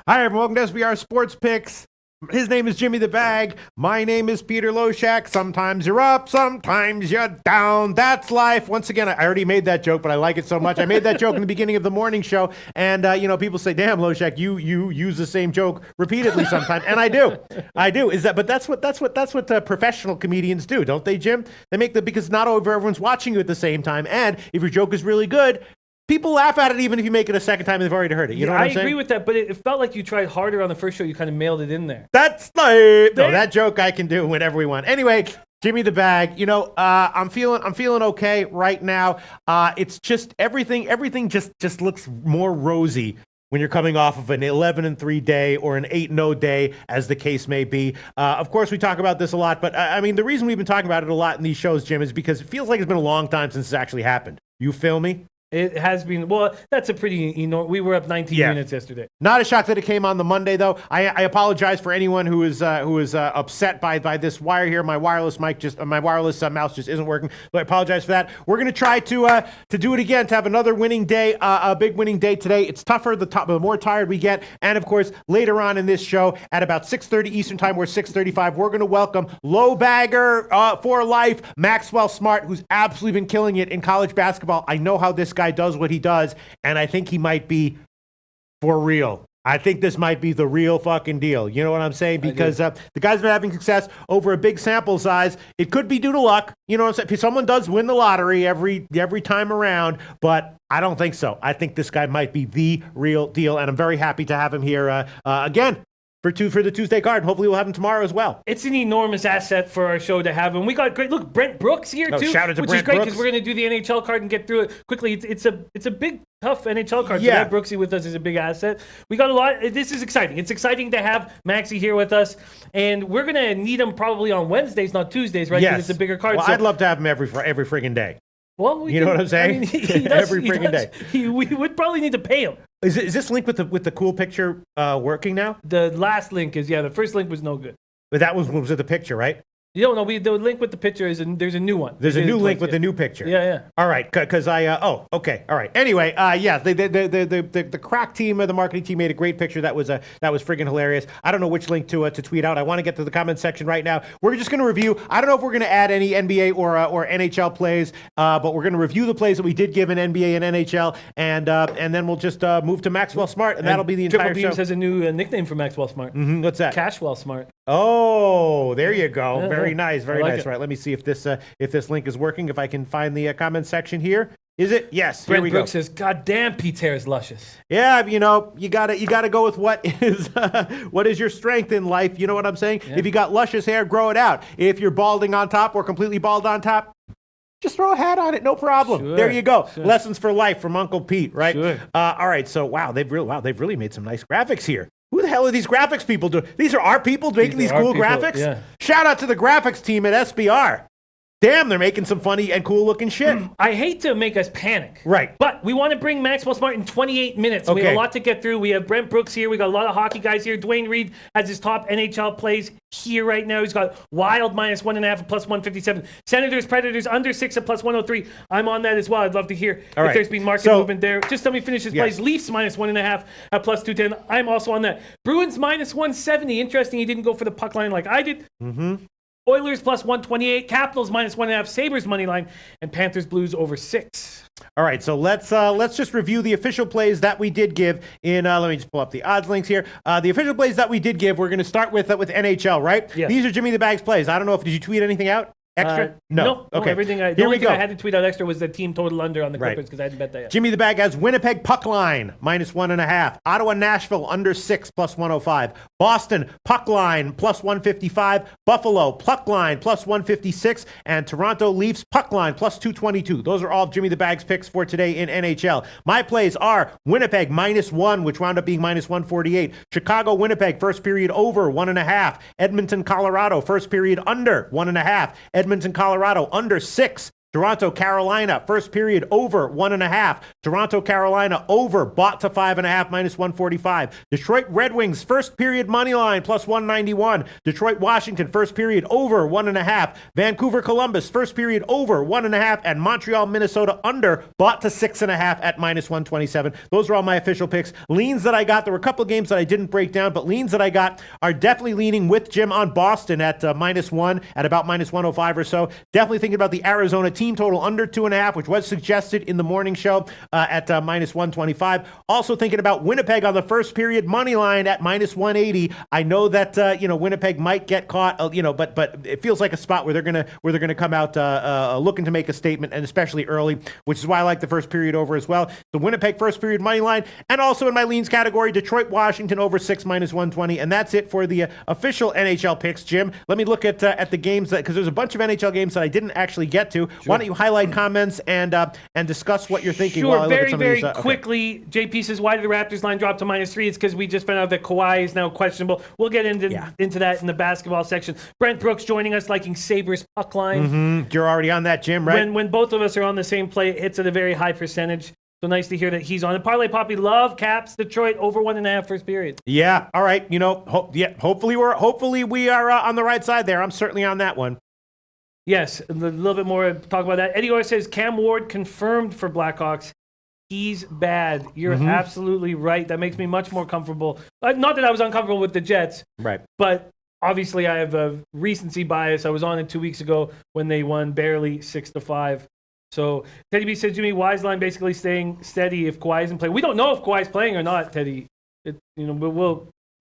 Hi, everyone. Welcome to SBR Sports Picks. His name is Jimmy the Bag. My name is Peter Loshak. Sometimes you're up, sometimes you're down. That's life. Once again, I already made that joke, but I like it so much. I made that joke in the beginning of the morning show, and people say, "Damn, Loshak, you use the same joke repeatedly sometimes," and I do. But that's what professional comedians do, don't they, Jim? They make because not everyone's watching you at the same time, and if your joke is really good, people laugh at it even if you make it a second time and they've already heard it. You know what I'm saying? I agree with that, but it felt like you tried harder on the first show. You kind of mailed it in there. That's like that joke I can do whenever we want. Anyway, Jimmy the Bag. I'm feeling okay right now. It's just everything just looks more rosy when you're coming off of an 11-3 day or an 8-0 day, as the case may be. Of course, we talk about this a lot, but the reason we've been talking about it a lot in these shows, Jim, is because it feels like it's been a long time since it's actually happened. You feel me? It has been. Well, that's a pretty enormous. We were up 19 minutes yesterday. Not a shock that it came on the Monday, though. I apologize for anyone who is upset by this wire here. My wireless mouse just isn't working. So I apologize for that. We're going to try to do it again, to have another winning day, a big winning day today. It's tougher the more tired we get. And, of course, later on in this show, at about 6:30 Eastern Time, we're 6:35, we're going to welcome LoBagger for life, Maxwell Smart, who's absolutely been killing it in college basketball. I know how this guy does what he does, and I think he might be for real. I think this might be the real fucking deal. You know what I'm saying? Because the guy's been having success over a big sample size. It could be due to luck. You know what I'm saying? Someone does win the lottery every time around, but I don't think so. I think this guy might be the real deal, and I'm very happy to have him here again. For the Tuesday card. Hopefully we'll have him tomorrow as well. It's an enormous asset for our show to have him. We got great. Look, Brent Brooks here too, shout out to which Brent is great Brooks. because we're going to do the NHL card and get through it quickly. It's a big, tough NHL card. Yeah. So to have Brooksy with us is a big asset. We got a lot. This is exciting. It's exciting to have Maxie here with us, and we're going to need him probably on Wednesdays, not Tuesdays, right? Yes. Because it's a bigger card. Well, I'd love to have him every friggin' day. Well, you know what I'm saying? Every friggin' day. We would probably need to pay him. Is this link with the cool picture working now? The last link is, the first link was no good. But that was the picture, right? You don't know. The link with the picture there's a new one. There's a new link with the new picture. Yeah. All right, because okay, all right. Anyway, the crack team, the marketing team, made a great picture that was friggin' hilarious. I don't know which link to tweet out. I want to get to the comment section right now. We're just going to review. I don't know if we're going to add any NBA or NHL plays, but we're going to review the plays that we did give in NBA and NHL, and then we'll just move to Maxwell Smart, and that'll be the entire Triple show. Beams has a new nickname for Maxwell Smart. Mm-hmm. What's that? Cashwell Smart. Oh, there you go. Yeah, very nice, very like nice. it. Right, let me see if this link is working. If I can find the comment section here. Is it? Yes. Brent Here we Brooks go. says, "God damn, Pete's hair is luscious." Yeah, you gotta go with what is your strength in life. You know what I'm saying? Yeah. If you got luscious hair, grow it out. If you're balding on top or completely bald on top, just throw a hat on it, no problem. Sure, there you go. sure. Lessons for life from Uncle Pete, right? Sure. All right. So they've really made some nice graphics here. Who the hell are these graphics people doing? These are our people making these cool graphics? Yeah. Shout out to the graphics team at SBR. Damn, they're making some funny and cool looking shit. I hate to make us panic. Right. But we want to bring Maxwell Smart in 28 minutes. We Okay. have a lot to get through. We have Brent Brooks here. We got a lot of hockey guys here. Dwayne Reed has his top NHL plays here right now. He's got Wild -1.5 at +157. Senators, Predators under 6 at +103. I'm on that as well. I'd love to hear All if right. there's been market movement there. Just tell me finish his plays. Leafs -1.5 at +210. I'm also on that. Bruins -170. Interesting he didn't go for the puck line like I did. Mm-hmm. Oilers +128, Capitals -1.5, Sabres money line, and Panthers Blues over 6. All right, so let's just review the official plays that we did give in. Let me just pull up the odds links here. The official plays that we did give. We're going to start with NHL, right? Yes. These are Jimmy the Bag's plays. I don't know if did you tweet anything out extra? No. Okay. Everything. The Here only we thing go. I had to tweet out extra was the team total under on the Right. Clippers because I hadn't bet that yet. Jimmy the Bag has Winnipeg puck line -1.5. Ottawa Nashville under 6 +105. Boston puck line +155. Buffalo puck line +156. And Toronto Leafs puck line +222. Those are all of Jimmy the Bag's picks for today in NHL. My plays are Winnipeg -1, which wound up being -148. Chicago Winnipeg first period over 1.5. Edmonton Colorado first period under 1.5. Edmonton, Colorado, under 6. Toronto, Carolina, first period over 1.5. Toronto, Carolina, over, bought to 5.5, minus 145. Detroit Red Wings, first period money line, plus 191. Detroit, Washington, first period over 1.5. Vancouver, Columbus, first period over 1.5. And Montreal, Minnesota, under, bought to 6.5 at minus 127. Those are all my official picks. Leans that I got, there were a couple of games that I didn't break down, but leans that I got are definitely leaning with Jim on Boston at minus 1, at about minus 105 or so. Definitely thinking about the Arizona team total under 2.5, which was suggested in the morning show at minus 125. Also thinking about Winnipeg on the first period money line at minus 180. I know that Winnipeg might get caught, but it feels like a spot where they're gonna come out looking to make a statement, and especially early, which is why I like the first period over as well. The Winnipeg first period money line, and also in my leans category, Detroit, Washington over 6, minus 120, and that's it for the official NHL picks. Jim, let me look at the games because there's a bunch of NHL games that I didn't actually get to. Sure. Why don't you highlight comments and discuss what you're thinking? Sure, while I look very, at some very of these, quickly. JP says, why did the Raptors line drop to minus 3? It's because we just found out that Kawhi is now questionable. We'll get into that in the basketball section. Brent Brooks joining us, liking Sabres puck line. Mm-hmm. You're already on that, Jim, right? When both of us are on the same play, it hits at a very high percentage. So nice to hear that he's on it. Parlay Poppy, love Caps Detroit over 1.5 first period. Yeah, all right. Hopefully we are on the right side there. I'm certainly on that one. Yes, a little bit more to talk about that. Eddie Orr says Cam Ward confirmed for Blackhawks. He's bad. You're absolutely right. That makes me much more comfortable. Not that I was uncomfortable with the Jets, right? But obviously I have a recency bias. I was on it 2 weeks ago when they won barely 6-5. So Teddy B says, Jimmy, Kawhi's line basically staying steady if Kawhi isn't playing. We don't know if Kawhi's playing or not, Teddy.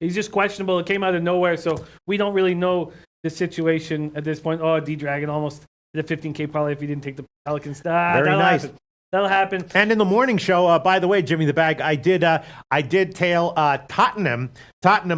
He's just questionable. It came out of nowhere, so we don't really know the situation at this point. Oh, D-Dragon almost hit a 15K probably if he didn't take the Pelicans. Very nice. Happen. That'll happen. And in the morning show, by the way, Jimmy the Bag, I did tail Tottenham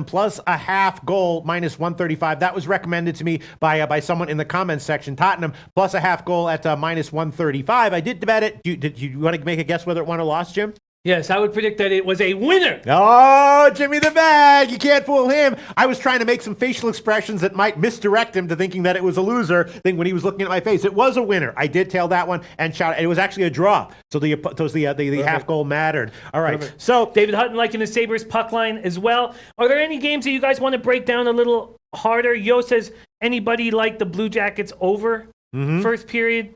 plus a half goal minus 135. That was recommended to me by someone in the comments section. Tottenham plus a half goal at minus 135. I did bet it. Did you want to make a guess whether it won or lost, Jim? Yes, I would predict that it was a winner. Oh, Jimmy the Bag. You can't fool him. I was trying to make some facial expressions that might misdirect him to thinking that it was a loser thing when he was looking at my face. It was a winner. I did tail that one and shout. It was actually a draw. So the half goal mattered. All right. Perfect. So David Hutton liking the Sabres puck line as well. Are there any games that you guys want to break down a little harder? Yo says, anybody like the Blue Jackets over first period?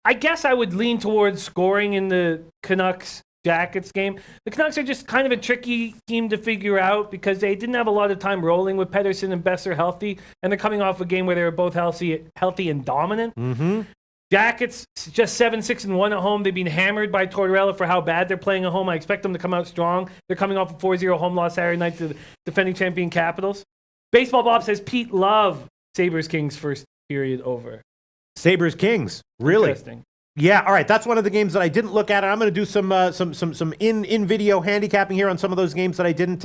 I guess I would lean towards scoring in the Canucks Jackets game. The Canucks are just kind of a tricky team to figure out because they didn't have a lot of time rolling with Pettersson and Besser healthy, and they're coming off a game where they were both healthy and dominant. Jackets just 7-6-1 at home. They've been hammered by Tortorella for how bad they're playing at home. I expect them to come out strong. They're coming off a 4-0 home loss Saturday night to the defending champion Capitals. Baseball Bob says Pete Love Sabres Kings first period over. Sabres Kings, really? Interesting. Yeah, all right. That's one of the games that I didn't look at. I'm going to do some in video handicapping here on some of those games that I didn't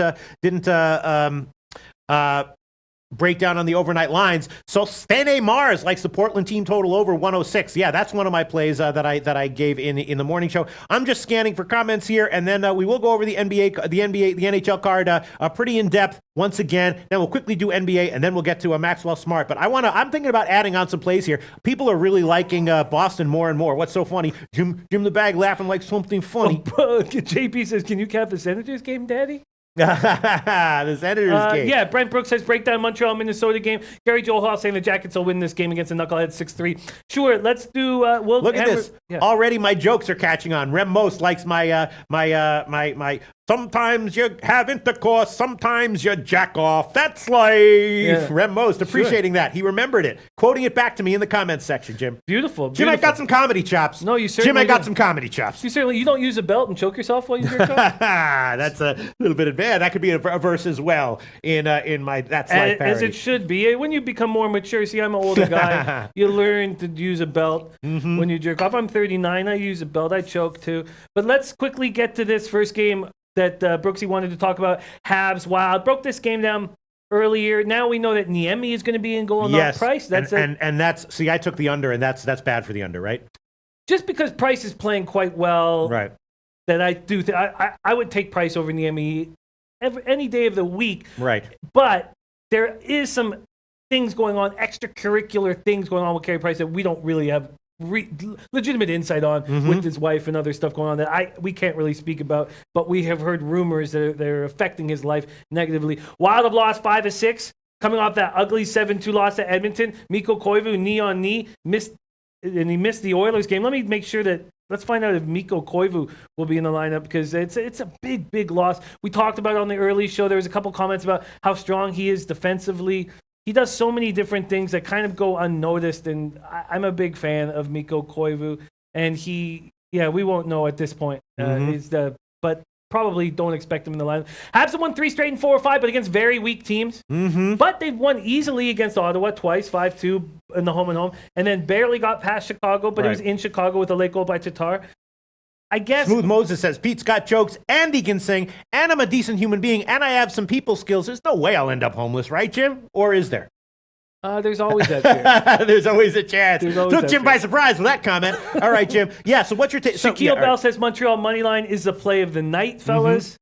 break down on the overnight lines. So Stane Mars likes the Portland team total over 106. Yeah, that's one of my plays that I gave in the morning show. I'm just scanning for comments here, and then we will go over the NHL card pretty in depth once again. Then we'll quickly do NBA, and then we'll get to Maxwell Smart. But I'm thinking about adding on some plays here. People are really liking Boston more and more. What's so funny? Jim the Bag laughing like something funny. JP says, can you cap the Senators game, Daddy? The Senators game. Yeah, Brent Brooks says breakdown Montreal Minnesota game. Gary Joel Hall saying the Jackets will win this game against the Knuckleheads 6-3. Sure, let's do. We'll look at this. Yeah. Already, my jokes are catching on. Rem Most likes my. Sometimes you have intercourse, sometimes you jack off. That's life. Yeah. Rem Most appreciating that. He remembered it, quoting it back to me in the comments section. Jim. Beautiful. Jim, I got some comedy chops. No, you certainly. Jim, I got some comedy chops. You don't use a belt and choke yourself while you jerk off. That's a little bit of bad. That could be a verse as well in my That's Life parody. As it should be. When you become more mature, see, I'm an older guy. You learn to use a belt when you jerk off. I'm 39. I use a belt. I choke too. But let's quickly get to this first game that Brooksy wanted to talk about. Habs Wild broke this game down earlier. Now we know that Niemi is going to be in goal and not Price. That's and that's I took the under, and that's bad for the under, right? Just because Price is playing quite well, right? That I do. I would take Price over Niemi any day of the week, right? But there is some things going on, extracurricular things going on with Carey Price that we don't really have legitimate insight on with his wife and other stuff going on that we can't really speak about, but we have heard rumors that are affecting his life negatively. Wild have lost 5 of 6, coming off that ugly 7-2 loss to Edmonton. Mikko Koivu, knee on knee, missed the Oilers game. Let me make sure that. Let's find out if Mikko Koivu will be in the lineup, because it's a big loss. We talked about it on the early show. There was a couple comments about how strong he is defensively. He does so many different things that kind of go unnoticed, and I'm a big fan of Mikko Koivu. And we won't know at this point. But probably don't expect him in the lineup. Habs have won 3 straight in 4 or 5, but against very weak teams. But they've won easily against Ottawa twice, 5-2 in the home and home, and then barely got past Chicago, but it was in Chicago with a late goal by Tatar. I guess. Smooth Moses says, Pete's got jokes and he can sing, and I'm a decent human being, and I have some people skills. There's no way I'll end up homeless, right, Jim? Or is there? There's always that chance. There's always a chance. Took Jim by surprise with that comment. All right, Jim. Yeah, so what's your take? Shaquille Bell says Montreal money line is the play of the night, fellas.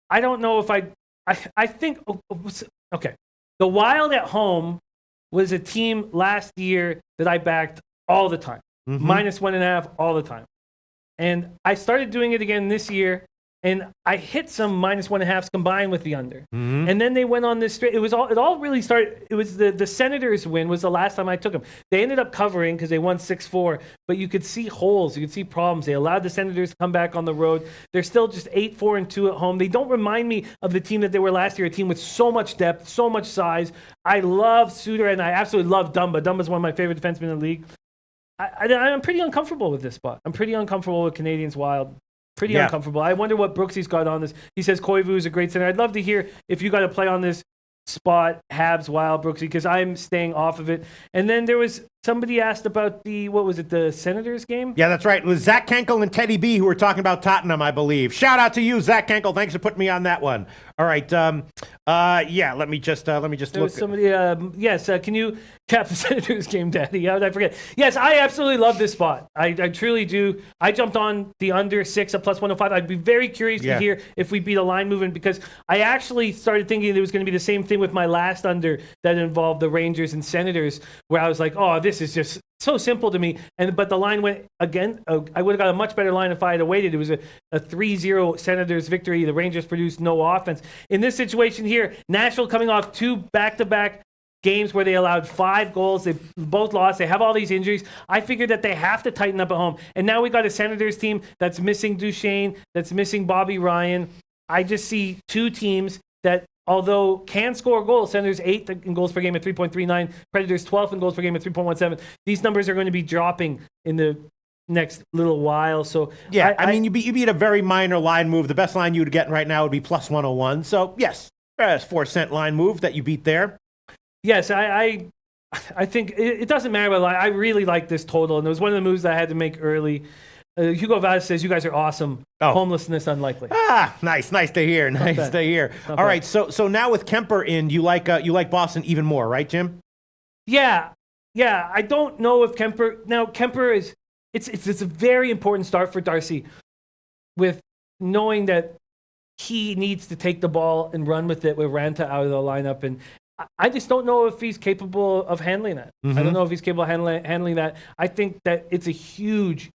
I don't know if I think, okay. The Wild at home was a team last year that I backed all the time. -1.5 all the time. And I started doing it again this year, and I hit some -1.5s combined with the under. And then they went on this straight. It all really started. It was the Senators win was the last time I took them. They ended up covering because they won 6-4, but you could see holes. You could see problems. They allowed the Senators to come back on the road. They're still just 8-4-2 at home. They don't remind me of the team that they were last year, a team with so much depth, so much size. I love Suter, and I absolutely love Dumba. Dumba's one of my favorite defensemen in the league. I'm pretty uncomfortable with this spot. I'm pretty uncomfortable with Canadians Wild. Pretty uncomfortable. I wonder what Brooksy's got on this. He says Koivu is a great center. I'd love to hear if you got to play on this spot, Habs, Wild, Brooksy, because I'm staying off of it. And then there was somebody asked about the Senators game? Yeah, that's right. It was Zach Kenkel and Teddy B who were talking about Tottenham, I believe. Shout out to you, Zach Kenkel. Thanks for putting me on that one. All right. Let me just there look. Was somebody, can you cap the Senators game, Daddy? How did I forget? Yes, I absolutely love this spot. I truly do. I jumped on the under 6 at +105. I'd be very curious to hear if we beat a line movement, because I actually started thinking it was going to be the same thing with my last under that involved the Rangers and Senators, where I was like, oh, this is just so simple to me. But the line went again. I would have got a much better line if I had waited. It was a 3-0 Senators victory. The Rangers produced no offense. In this situation here, Nashville coming off 2 back-to-back games where they allowed 5 goals. They both lost. They have all these injuries. I figured that they have to tighten up at home. And now we got a Senators team that's missing Duchesne, that's missing Bobby Ryan. I just see 2 teams that, although can score goals, Senators 8th in goals per game at 3.39, Predators 12th in goals per game at 3.17. These numbers are going to be dropping in the next little while. So yeah, I mean, you beat a very minor line move. The best line you would get right now would be +101. So yes, that's 4-cent line move that you beat there. Yes, I think it doesn't matter about line. I really like this total, and it was one of the moves that I had to make early. Hugo Vaz says, you guys are awesome. Oh. Homelessness unlikely. Nice to hear. Nice to hear. All right, so now with Kemper in, you like Boston even more, right, Jim? Yeah. I don't know if Kemper is. It's a very important start for Darcy, with knowing that he needs to take the ball and run with it with Ranta out of the lineup, and I just don't know if he's capable of handling that. I don't know if he's capable of handling that. I think that it's a huge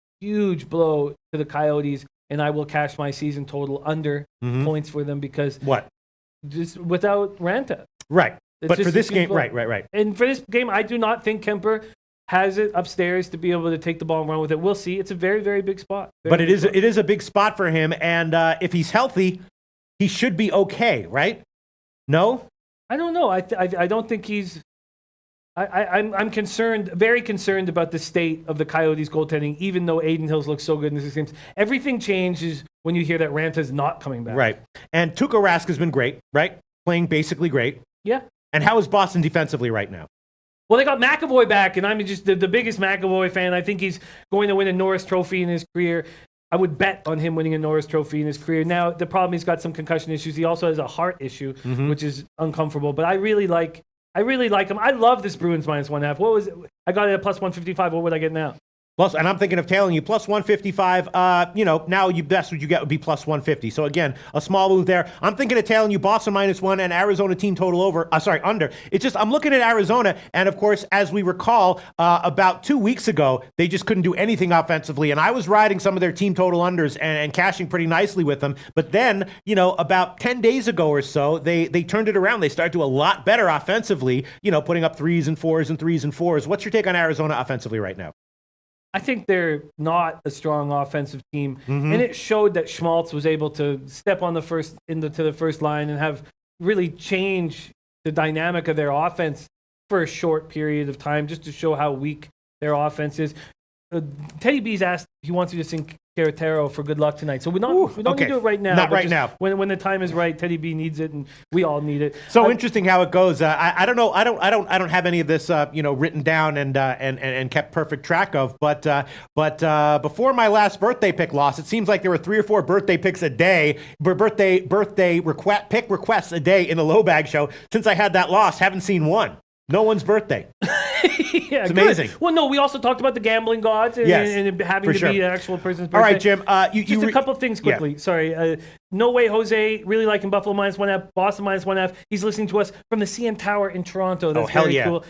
blow to the Coyotes, and I will cash my season total under points for them, because just without Ranta. Right. But for this game, right. And for this game, I do not think Kemper has it upstairs to be able to take the ball and run with it. We'll see. It's a very, very big spot. But it is a big spot for him, and if he's healthy, he should be okay, right? No? I don't know. I don't think he's. I'm concerned, very concerned about the state of the Coyotes goaltending, even though Aiden Hills looks so good in this game. Everything changes when you hear that Ranta's not coming back. Right. And Tuukka Rask has been great, right? Playing basically great. Yeah. And how is Boston defensively right now? Well, they got McAvoy back, and I'm just the biggest McAvoy fan. I think he's going to win a Norris Trophy in his career. I would bet on him winning a Norris Trophy in his career. Now, the problem, he's got some concussion issues. He also has a heart issue, which is uncomfortable. But I really like him. I love this Bruins -1.5. What was it? I got it at +155. What would I get now? Plus, and I'm thinking of tailing you plus 155. Now you best what you get would be plus 150. So again, a small move there. I'm thinking of tailing you Boston -1 and Arizona team total under. It's just I'm looking at Arizona, and of course, as we recall, about 2 weeks ago, they just couldn't do anything offensively, and I was riding some of their team total unders and cashing pretty nicely with them. But then, about 10 days ago or so, they turned it around. They started to do a lot better offensively. Putting up 3s and 4s and 3s and 4s. What's your take on Arizona offensively right now? I think they're not a strong offensive team, and it showed that Schmaltz was able to step on into the first line and have really change the dynamic of their offense for a short period of time, just to show how weak their offense is. Teddy B's asked if he wants you to sing Carretero for good luck tonight. So we don't need to do it right now. Not right now. When the time is right, Teddy B needs it, and we all need it. So interesting how it goes. I don't know. I don't have any of this written down and kept perfect track of. But before my last birthday pick loss, it seems like there were 3 or 4 birthday picks a day, pick requests a day in the LoBag show. Since I had that loss, haven't seen one. No one's birthday. Yeah, it's amazing. Good. Well, no, we also talked about the gambling gods and having to be an actual person's birthday. All right, Jim. Just a couple of things quickly. Yeah. Sorry. No Way Jose, really liking Buffalo -1F, Boston -1F. He's listening to us from the CN Tower in Toronto. That's very cool.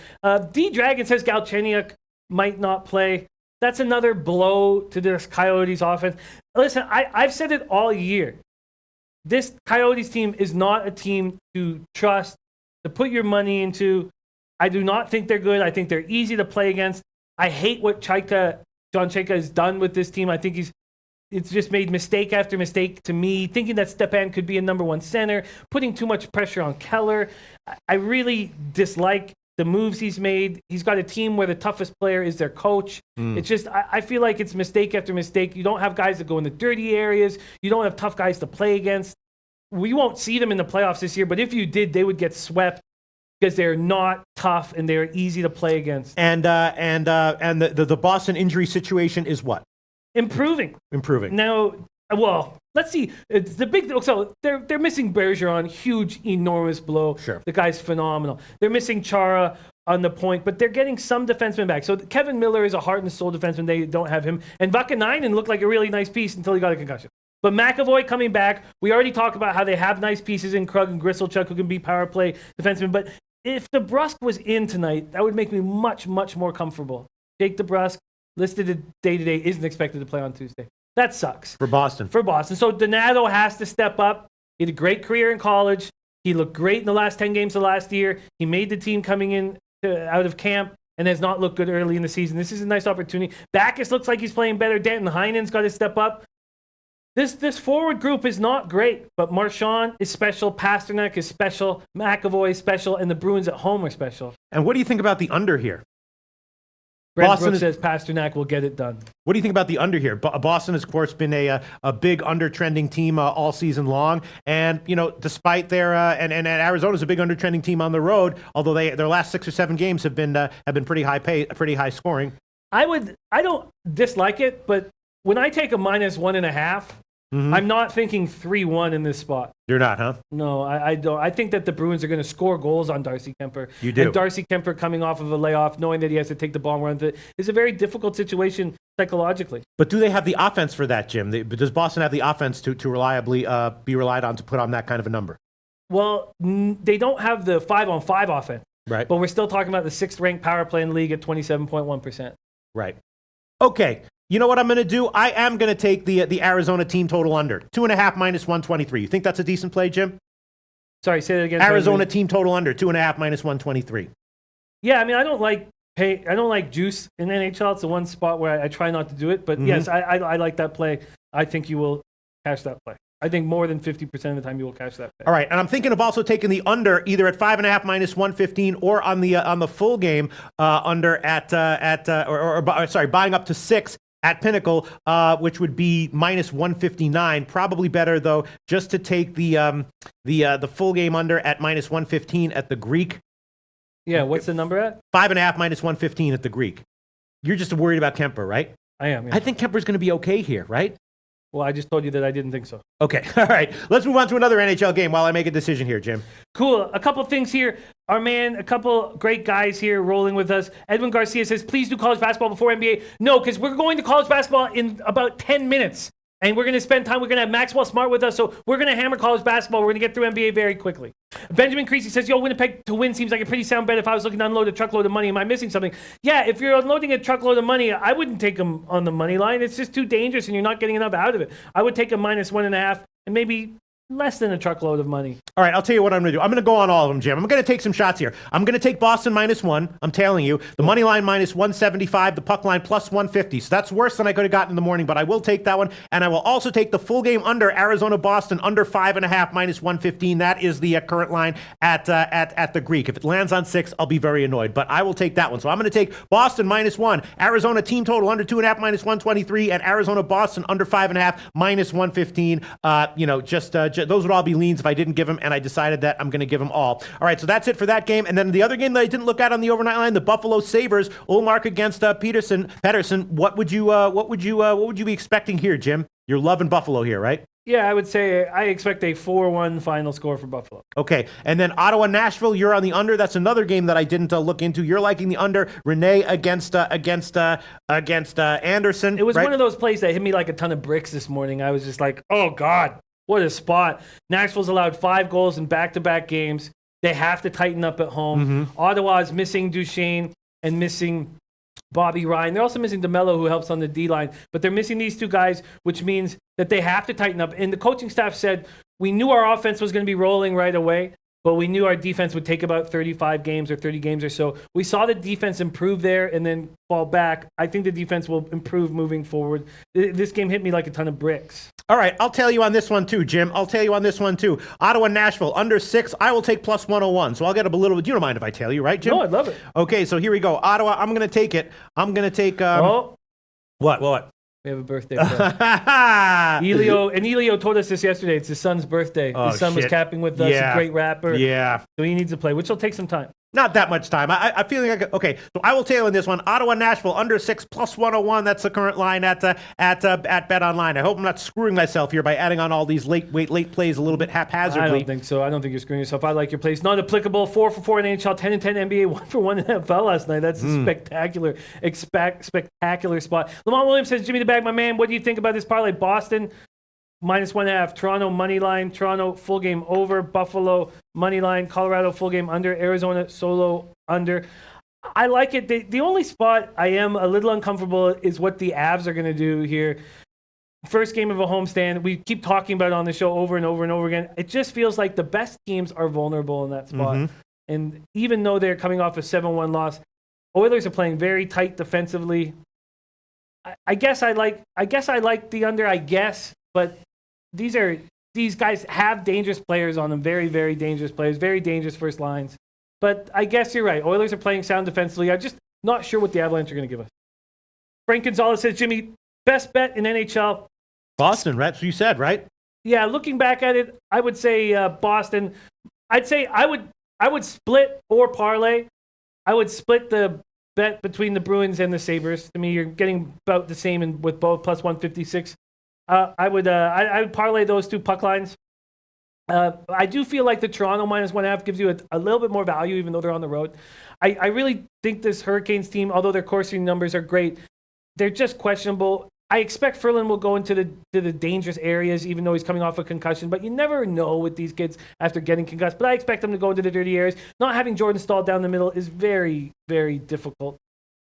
D Dragon says Galchenyuk might not play. That's another blow to this Coyotes offense. Listen, I've said it all year. This Coyotes team is not a team to trust, to put your money into. I do not think they're good. I think they're easy to play against. I hate what John Chayka has done with this team. I think it's just made mistake after mistake to me, thinking that Stepan could be a number 1 center, putting too much pressure on Keller. I really dislike the moves he's made. He's got a team where the toughest player is their coach. It's just, I feel like it's mistake after mistake. You don't have guys that go in the dirty areas. You don't have tough guys to play against. We won't see them in the playoffs this year, but if you did, they would get swept, because they're not tough and they're easy to play against. And the Boston injury situation is what? Improving. Now, well, let's see. It's the big. So they're missing Bergeron, huge, enormous blow. Sure. The guy's phenomenal. They're missing Chara on the point, but they're getting some defensemen back. So Kevin Miller is a heart and soul defenseman. They don't have him. And Vakanainen looked like a really nice piece until he got a concussion. But McAvoy coming back. We already talked about how they have nice pieces in Krug and Gristlechuck who can be power play defensemen. But if DeBrusk was in tonight, that would make me much, much more comfortable. Jake DeBrusk, listed at day-to-day, isn't expected to play on Tuesday. That sucks. For Boston. So Donato has to step up. He had a great career in college. He looked great in the last 10 games of last year. He made the team coming in out of camp and has not looked good early in the season. This is a nice opportunity. Backus looks like he's playing better. Danton Heinen's got to step up. This forward group is not great, but Marchand is special, Pasternak is special, McAvoy is special, and the Bruins at home are special. And what do you think about the under here? Brent Brooks says Pasternak will get it done. What do you think about the under here? Boston has, of course, been a big under-trending team all season long. And, despite their and Arizona's a big under-trending team on the road, although their last 6 or 7 games have been pretty high scoring. I don't dislike it, but when I take a -1.5, I'm not thinking 3-1 in this spot. You're not, huh? No, I don't. I think that the Bruins are going to score goals on Darcy Kemper. You do. And Darcy Kemper coming off of a layoff, knowing that he has to take the ball and run is a very difficult situation psychologically. But do they have the offense for that, Jim? Does Boston have the offense to reliably be relied on to put on that kind of a number? Well, they don't have the 5-on-5 offense. Right. But we're still talking about the 6th-ranked power play in the league at 27.1%. Right. Okay. You know what I'm going to do? I am going to take the Arizona team total under 2.5 -123. You think that's a decent play, Jim? Sorry, say that again. Arizona team total under 2.5 -123. Yeah, I mean, I don't like juice in NHL. It's the one spot where I try not to do it. But yes, I like that play. I think you will cash that play. I think more than 50% of the time you will cash that play. All right, and I'm thinking of also taking the under either at 5.5 -115 or on the full game under buying up to 6. At Pinnacle, which would be -159, probably better though, just to take the full game under at -115 at the Greek. Yeah, what's the number at? 5.5 -115 at the Greek. You're just worried about Kemper, right? I am. Yeah. I think Kemper's going to be okay here, right? Well, I just told you that I didn't think so. Okay, all right. Let's move on to another NHL game while I make a decision here, Jim. Cool. A couple of things here. our man, a couple great guys here rolling with us. Edwin Garcia says, please do college basketball before NBA. No, because we're going to college basketball in about 10 minutes. And we're going to spend time. We're going to have Maxwell Smart with us. So we're going to hammer college basketball. We're going to get through NBA very quickly. Benjamin Creasy says, yo, Winnipeg to win seems like a pretty sound bet if I was looking to unload a truckload of money. Am I missing something? Yeah, if you're unloading a truckload of money, I wouldn't take them on the money line. It's just too dangerous and you're not getting enough out of it. I would take a -1.5 and maybe less than a truckload of money. All right, I'll tell you what I'm going to do. I'm going to go on all of them, Jim. I'm going to take some shots here. I'm going to take Boston -1. I'm telling you. The money line -175. The puck line +150. So that's worse than I could have gotten in the morning, but I will take that one. And I will also take the full game under Arizona-Boston under 5.5 -115. That is the current line at the Greek. If it lands on 6, I'll be very annoyed. But I will take that one. So I'm going to take Boston -1, Arizona team total under 2.5 -123, and Arizona-Boston under 5.5 -115. Those would all be leans if I didn't give them, and I decided that I'm going to give them all. All right, so that's it for that game. And then the other game that I didn't look at on the overnight line, the Buffalo Sabres, Ullmark against Pedersen. What would you be expecting here, Jim? You're loving Buffalo here, right? Yeah, I would say I expect a 4-1 final score for Buffalo. Okay, and then Ottawa-Nashville, you're on the under. That's another game that I didn't look into. You're liking the under. Renee against Anderson. It was right? one of those plays that hit me like a ton of bricks this morning. I was just like, oh, God. What a spot. Nashville's allowed 5 goals in back-to-back games. They have to tighten up at home. Mm-hmm. Ottawa is missing Duchesne and missing Bobby Ryan. They're also missing DeMello, who helps on the D-line. But they're missing these 2 guys, which means that they have to tighten up. And the coaching staff said, we knew our offense was going to be rolling right away, but we knew our defense would take about 35 games or 30 games or so. We saw the defense improve there and then fall back. I think the defense will improve moving forward. This game hit me like a ton of bricks. All right, I'll tell you on this one too, Jim. Ottawa-Nashville, under 6. I will take +101. So I'll get up a little bit. You don't mind if I tell you, right, Jim? No, I'd love it. Okay, so here we go. Ottawa, I'm going to take it. I'm going to take... What? We have a birthday. Elio told us this yesterday. It's his son's birthday. Oh, his son was capping with us, a great rapper. Yeah. So he needs to play, which will take some time. Not that much time. I feel like okay. So I will tail in this one. Ottawa-Nashville under 6 +101. That's the current line at Bet Online. I hope I'm not screwing myself here by adding on all these late plays a little bit haphazardly. I don't think so. I don't think you're screwing yourself. I like your plays. Not applicable. 4 for 4 in NHL, 10 and 10 NBA, 1 for 1 in NFL last night. That's a spectacular spot. Lamont Williams says, Jimmy the Bag, my man, what do you think about this parlay? Boston -1.5, Toronto money line, Toronto full game over, Buffalo money line, Colorado full game under, Arizona solo under. I like it. The only spot I am a little uncomfortable is what the Avs are going to do here. First game of a homestand. We keep talking about it on the show over and over and over again. It just feels like the best teams are vulnerable in that spot. Mm-hmm. And even though they're coming off a 7-1 loss, Oilers are playing very tight defensively. I guess I like the under, but these guys have dangerous players on them, very, very dangerous players, very dangerous first lines. But I guess you're right. Oilers are playing sound defensively. I'm just not sure what the Avalanche are going to give us. Frank Gonzalez says, Jimmy, best bet in NHL. Boston, right? So you said, right? Yeah, looking back at it, I would say Boston. I'd say I would split or parlay. I would split the bet between the Bruins and the Sabres. To me, you're getting about the same with both, +156. I would parlay those 2 puck lines. I do feel like the Toronto -1.5 gives you a little bit more value, even though they're on the road. I really think this Hurricanes team, although their coursing numbers are great, they're just questionable. I expect Ferland will go into the dangerous areas, even though he's coming off a concussion. But you never know with these kids after getting concussed. But I expect them to go into the dirty areas. Not having Jordan Staal down the middle is very, very difficult.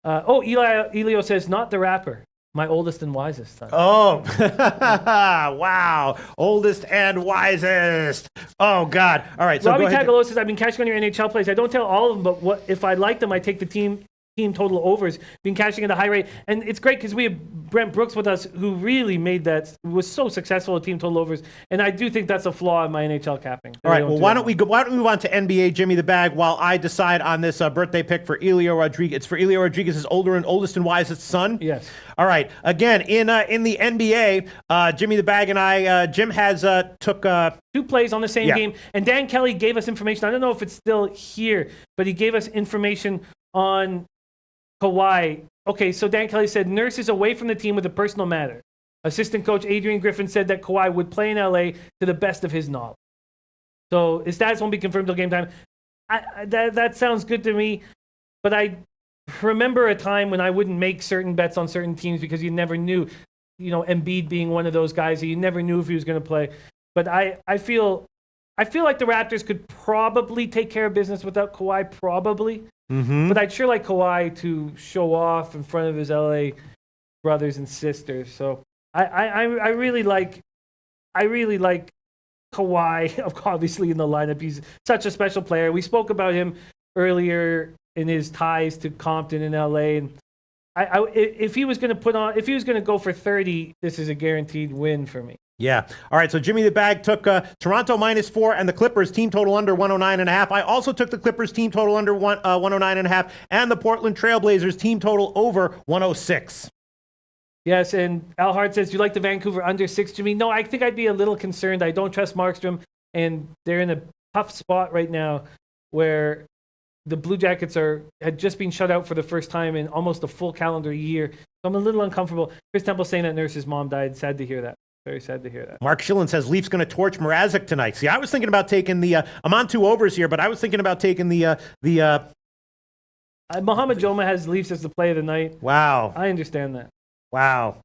Elio says, not the rapper. My oldest and wisest son. Oh, wow. Oldest and wisest. Oh, God. All right. So Robbie Tagalo says, I've been cashing on your NHL plays. I don't tell all of them, but if I like them, I take the team total overs. Been cashing at a high rate. And it's great because we have Brent Brooks with us who really was so successful at team total overs. And I do think that's a flaw in my NHL capping. All right. Well, why don't we move on to NBA, Jimmy the Bag, while I decide on this birthday pick for Elio Rodriguez. It's for Elio Rodriguez's oldest and wisest son. Yes. All right. Again, in the NBA, Jimmy the Bag and I, Jim has took 2 plays on the same game. And Dan Kelly gave us information. I don't know if it's still here, but he gave us information on Kawhi. Okay, so Dan Kelly said Nurse is away from the team with a personal matter. Assistant coach Adrian Griffin said that Kawhi would play in LA to the best of his knowledge. So his status won't be confirmed till game time. That sounds good to me, but I remember a time when I wouldn't make certain bets on certain teams because you never knew, Embiid being one of those guys that you never knew if he was going to play. But I feel like the Raptors could probably take care of business without Kawhi, probably. Mm-hmm. But I'd sure like Kawhi to show off in front of his LA brothers and sisters. So I really like Kawhi, obviously, in the lineup. He's such a special player. We spoke about him earlier in his ties to Compton in LA, and if he was going to go for 30, this is a guaranteed win for me. Yeah. All right. So Jimmy the Bag took Toronto -4 and the Clippers team total under 109.5. I also took the Clippers team total under 109.5 and the Portland Trailblazers team total over 106. Yes, and Al Hart says, do you like the Vancouver under 6, Jimmy? No, I think I'd be a little concerned. I don't trust Markstrom, and they're in a tough spot right now where the Blue Jackets had just been shut out for the first time in almost a full calendar year. So I'm a little uncomfortable. Chris Temple saying that Nurse's mom died. Sad to hear that. Very sad to hear that. Mark Schillen says Leafs going to torch Mrazek tonight. See, I was thinking about taking the I'm on 2 overs here, but I was thinking about taking the Mohamed Joma has Leafs as the play of the night. Wow. I understand that. Wow.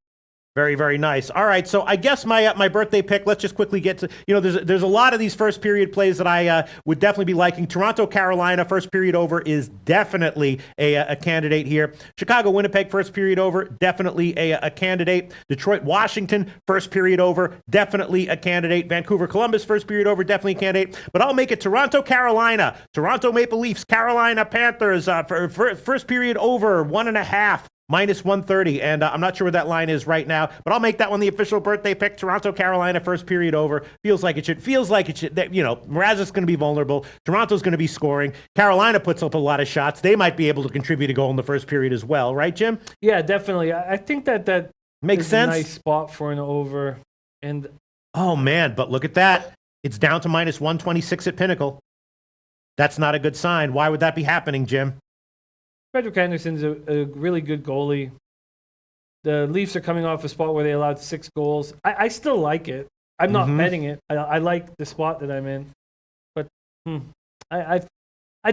Very, very nice. All right, so I guess my birthday pick, let's just quickly get to, there's a lot of these first period plays that I would definitely be liking. Toronto, Carolina, first period over is definitely a candidate here. Chicago, Winnipeg, first period over, definitely a candidate. Detroit, Washington, first period over, definitely a candidate. Vancouver, Columbus, first period over, definitely a candidate. But I'll make it Toronto, Carolina, Toronto Maple Leafs, Carolina Panthers, for first period over, 1.5. -130, and I'm not sure what that line is right now, but I'll make that one the official birthday pick. Toronto, Carolina, first period over. Feels like it should. Mrazek's going to be vulnerable. Toronto's going to be scoring. Carolina puts up a lot of shots. They might be able to contribute a goal in the first period as well, right, Jim? Yeah, definitely. I think that makes sense. A nice spot for an over. And oh man, but look at that. It's down to -126 at Pinnacle. That's not a good sign. Why would that be happening, Jim? Frederick Anderson's a really good goalie. The Leafs are coming off a spot where they allowed 6 goals. I still like it. I'm not betting it. I like the spot that I'm in. But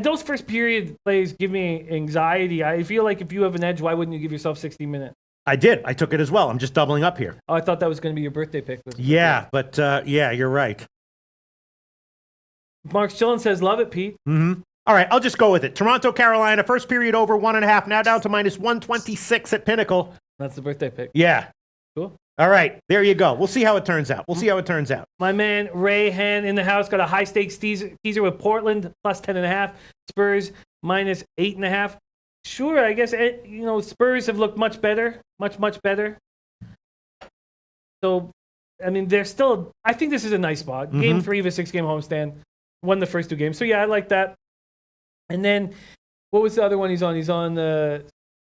those first period plays give me anxiety. I feel like if you have an edge, why wouldn't you give yourself 60 minutes? I did. I took it as well. I'm just doubling up here. Oh, I thought that was going to be your birthday pick. Yeah, but yeah, you're right. Mark Schillen says, love it, Pete. Mm-hmm. All right, I'll just go with it. Toronto, Carolina, first period over 1.5, now down to -126 at Pinnacle. That's the birthday pick. Yeah. Cool. All right, there you go. We'll see how it turns out. My man Ray Han in the house got a high stakes teaser with Portland +10.5, Spurs -8.5. Sure, I guess Spurs have looked much better, much better. So, I mean, they're still. I think this is a nice spot. Game 3 of a 6-game homestand. Won the first 2 games, so yeah, I like that. And then, what was the other one he's on? He's on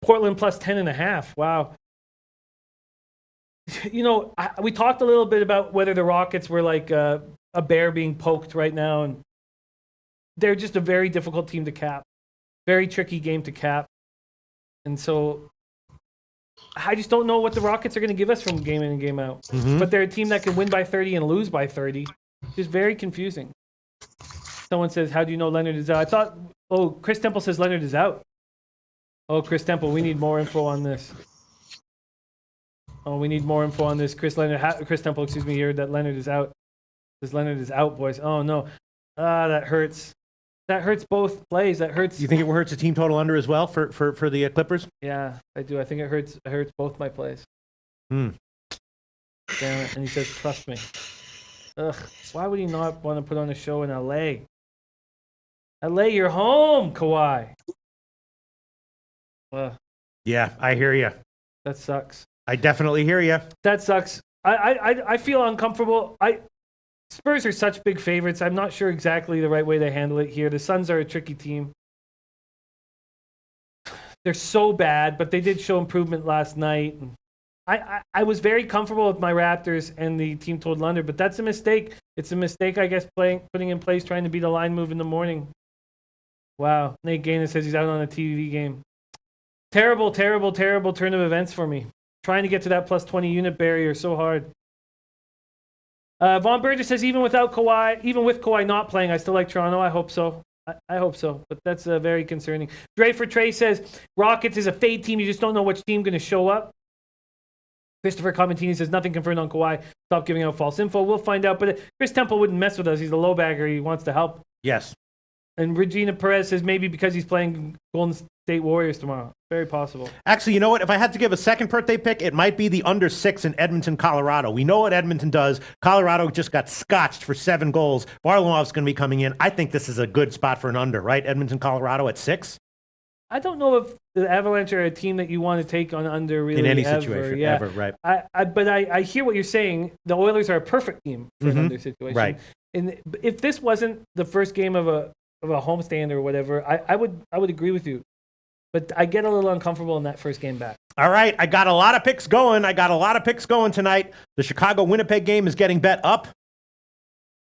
Portland +10.5. Wow. We talked a little bit about whether the Rockets were like a bear being poked right now, and they're just a very difficult team to cap. Very tricky game to cap. And so, I just don't know what the Rockets are going to give us from game in and game out. But they're a team that can win by 30 and lose by 30. It's very confusing. Someone says, how do you know Leonard is out? Chris Temple says Leonard is out. Oh, Chris Temple, we need more info on this. Chris Temple, here, that Leonard is out. Says Leonard is out, boys. Oh, no. That hurts. That hurts both plays. That hurts. You think it hurts the team total under as well for the Clippers? Yeah, I do. I think it hurts both my plays. Damn it. And he says, trust me. Ugh. Why would he not want to put on a show in LA? LA, you're home, Kawhi. Yeah, I hear you. That sucks. I definitely hear you. That sucks. I feel uncomfortable. Spurs are such big favorites. I'm not sure exactly the right way to handle it here. The Suns are a tricky team. They're so bad, but they did show improvement last night. I was very comfortable with my Raptors and the team total under, but that's a mistake. It's a mistake, I guess, putting in place, trying to beat a line move in the morning. Wow. Nate Gaynor says he's out on a TV game. Terrible, terrible, terrible turn of events for me. Trying to get to that +20 unit barrier so hard. Von Burgess says even with Kawhi not playing, I still like Toronto. I hope so. I hope so, but that's very concerning. Dre for Trey says Rockets is a fade team. You just don't know which team going to show up. Christopher Comentini says nothing confirmed on Kawhi. Stop giving out false info. We'll find out. But Chris Temple wouldn't mess with us. He's a LoBagger. He wants to help. Yes. And Regina Perez says maybe because he's playing Golden State Warriors tomorrow. Very possible. Actually, you know what? If I had to give a second birthday pick, it might be the under 6 in Edmonton, Colorado. We know what Edmonton does. Colorado just got scotched for 7 goals. Varlamov's going to be coming in. I think this is a good spot for an under, right? Edmonton, Colorado at 6. I don't know if the Avalanche are a team that you want to take on under really In any ever. situation, yeah. ever, right. But I hear what you're saying. The Oilers are a perfect team for an under situation. Right. And if this wasn't the first game of a homestand or whatever, I would agree with you. But I get a little uncomfortable in that first game back. All right, I got a lot of picks going. Tonight. The Chicago-Winnipeg game is getting bet up.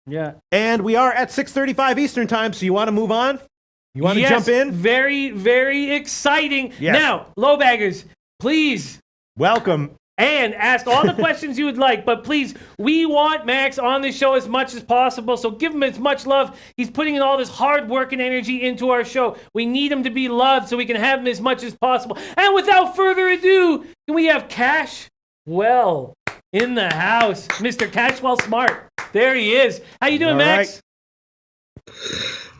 Yeah. And we are at 6:35 Eastern time, so you want to move on? You want to jump in? Very, very exciting. Yes. Now, LoBaggers, please. Welcome. And ask all the questions you would like, but please, we want Max on the show as much as possible, so give him as much love. He's putting in all this hard work and energy into our show. We need him to be loved so we can have him as much as possible. And without further ado, can we have Cashwell in the house? Mr. Cashwell Smart. There he is. How you doing, All Max?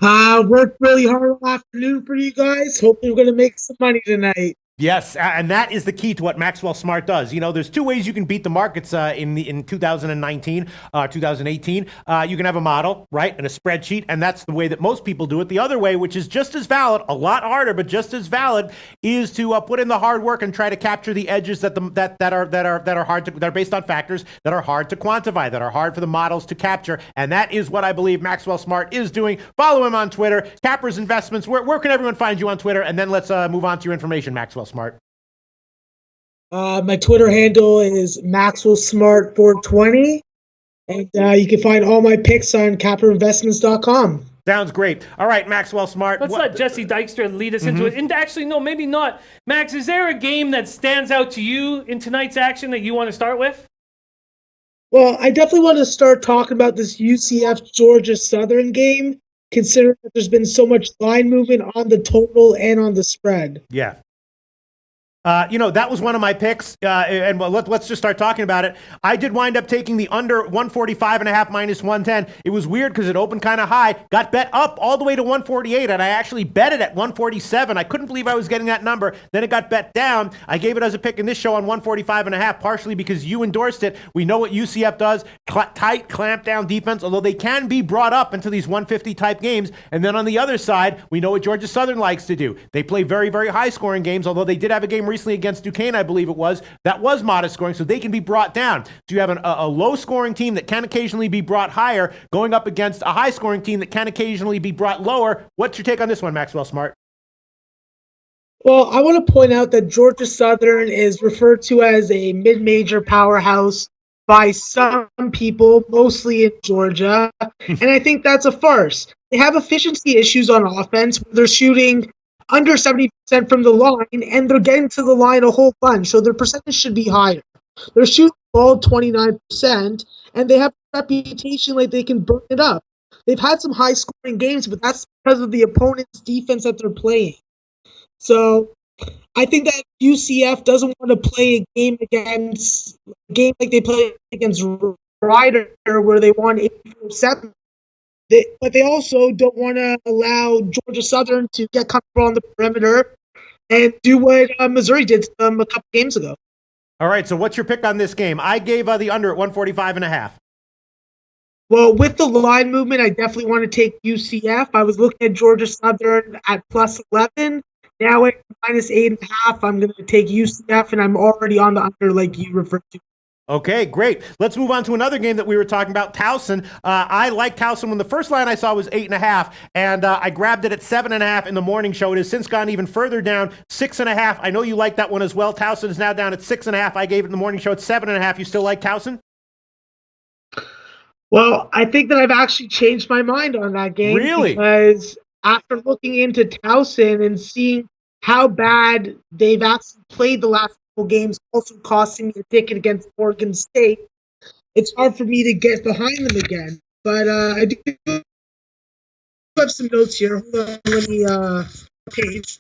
Worked really hard all afternoon for you guys. Hopefully we're going to make some money tonight. Yes, and that is the key to what Maxwell Smart does. You know, there's 2 ways you can beat the markets in 2019, 2018. You can have a model, right, and a spreadsheet, and that's the way that most people do it. The other way, which is just as valid, a lot harder, but just as valid, is to put in the hard work and try to capture the edges that are hard to, that are based on factors that are hard to quantify, that are hard for the models to capture, and that is what I believe Maxwell Smart is doing. Follow him on Twitter, Cappers Investments. Where can everyone find you on Twitter? And then let's move on to your information, Maxwell Smart. My Twitter handle is MaxwellSmart420, and you can find all my picks on CapperInvestments.com. Sounds great. All right, Maxwell Smart. Let's let Jesse Dykstra lead us into it. And actually, no, maybe not. Max, is there a game that stands out to you in tonight's action that you want to start with? Well, I definitely want to start talking about this UCF Georgia Southern game, considering that there's been so much line movement on the total and on the spread. Yeah. That was one of my picks, and let's just start talking about it. I did wind up taking the under 145.5 minus 110. It was weird because it opened kind of high, got bet up all the way to 148, and I actually bet it at 147. I couldn't believe I was getting that number. Then it got bet down. I gave it as a pick in this show on 145.5, partially because you endorsed it. We know what UCF does, tight, clamp down defense, although they can be brought up into these 150-type games. And then on the other side, we know what Georgia Southern likes to do. They play very, very high-scoring games, although they did have a game recently against Duquesne, I believe it was, that was modest scoring, so they can be brought down. So you have a low-scoring team that can occasionally be brought higher going up against a high-scoring team that can occasionally be brought lower. What's your take on this one, Maxwell Smart? Well, I want to point out that Georgia Southern is referred to as a mid-major powerhouse by some people, mostly in Georgia, and I think that's a farce. They have efficiency issues on offense. They're shooting under 70% from the line, and they're getting to the line a whole bunch, so their percentage should be higher. They're shooting the ball 29%, and they have a reputation like they can burn it up. They've had some high-scoring games, but that's because of the opponent's defense that they're playing. So I think that UCF doesn't want to play a game like they played against Rider, where they won 8-7. But they also don't want to allow Georgia Southern to get comfortable on the perimeter and do what Missouri did to them a couple games ago. All right, so what's your pick on this game? I gave the under at 145.5. Well, with the line movement, I definitely want to take UCF. I was looking at Georgia Southern at plus 11. Now at minus 8.5, I'm going to take UCF, and I'm already on the under like you referred to. Okay, great. Let's move on to another game that we were talking about, Towson. I like Towson when the first line I saw was 8.5, and I grabbed it at 7.5 in the morning show. It has since gone even further down, 6.5. I know you like that one as well. Towson is now down at 6.5. I gave it in the morning show at 7.5. You still like Towson? Well, I think that I've actually changed my mind on that game. Really? Because after looking into Towson and seeing how bad they've actually played the last couple games, also costing me a ticket against Oregon State, it's hard for me to get behind them again. But I do have some notes here. Hold on, let me page.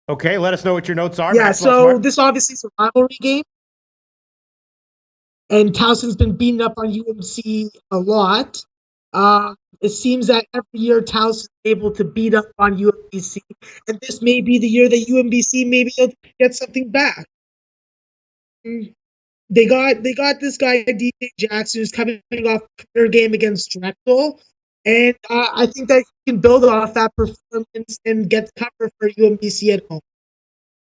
Okay, let us know what your notes are. Yeah, Maxwell so Smart. this obviously is a rivalry game, and Towson's been beaten up on UMC a lot. It seems that every year Towson's able to beat up on UMBC, and this may be the year that UMBC maybe will get something back. They got this guy DJ Jackson who's coming off their game against Drexel, and I think that he can build off that performance and get the cover for UMBC at home.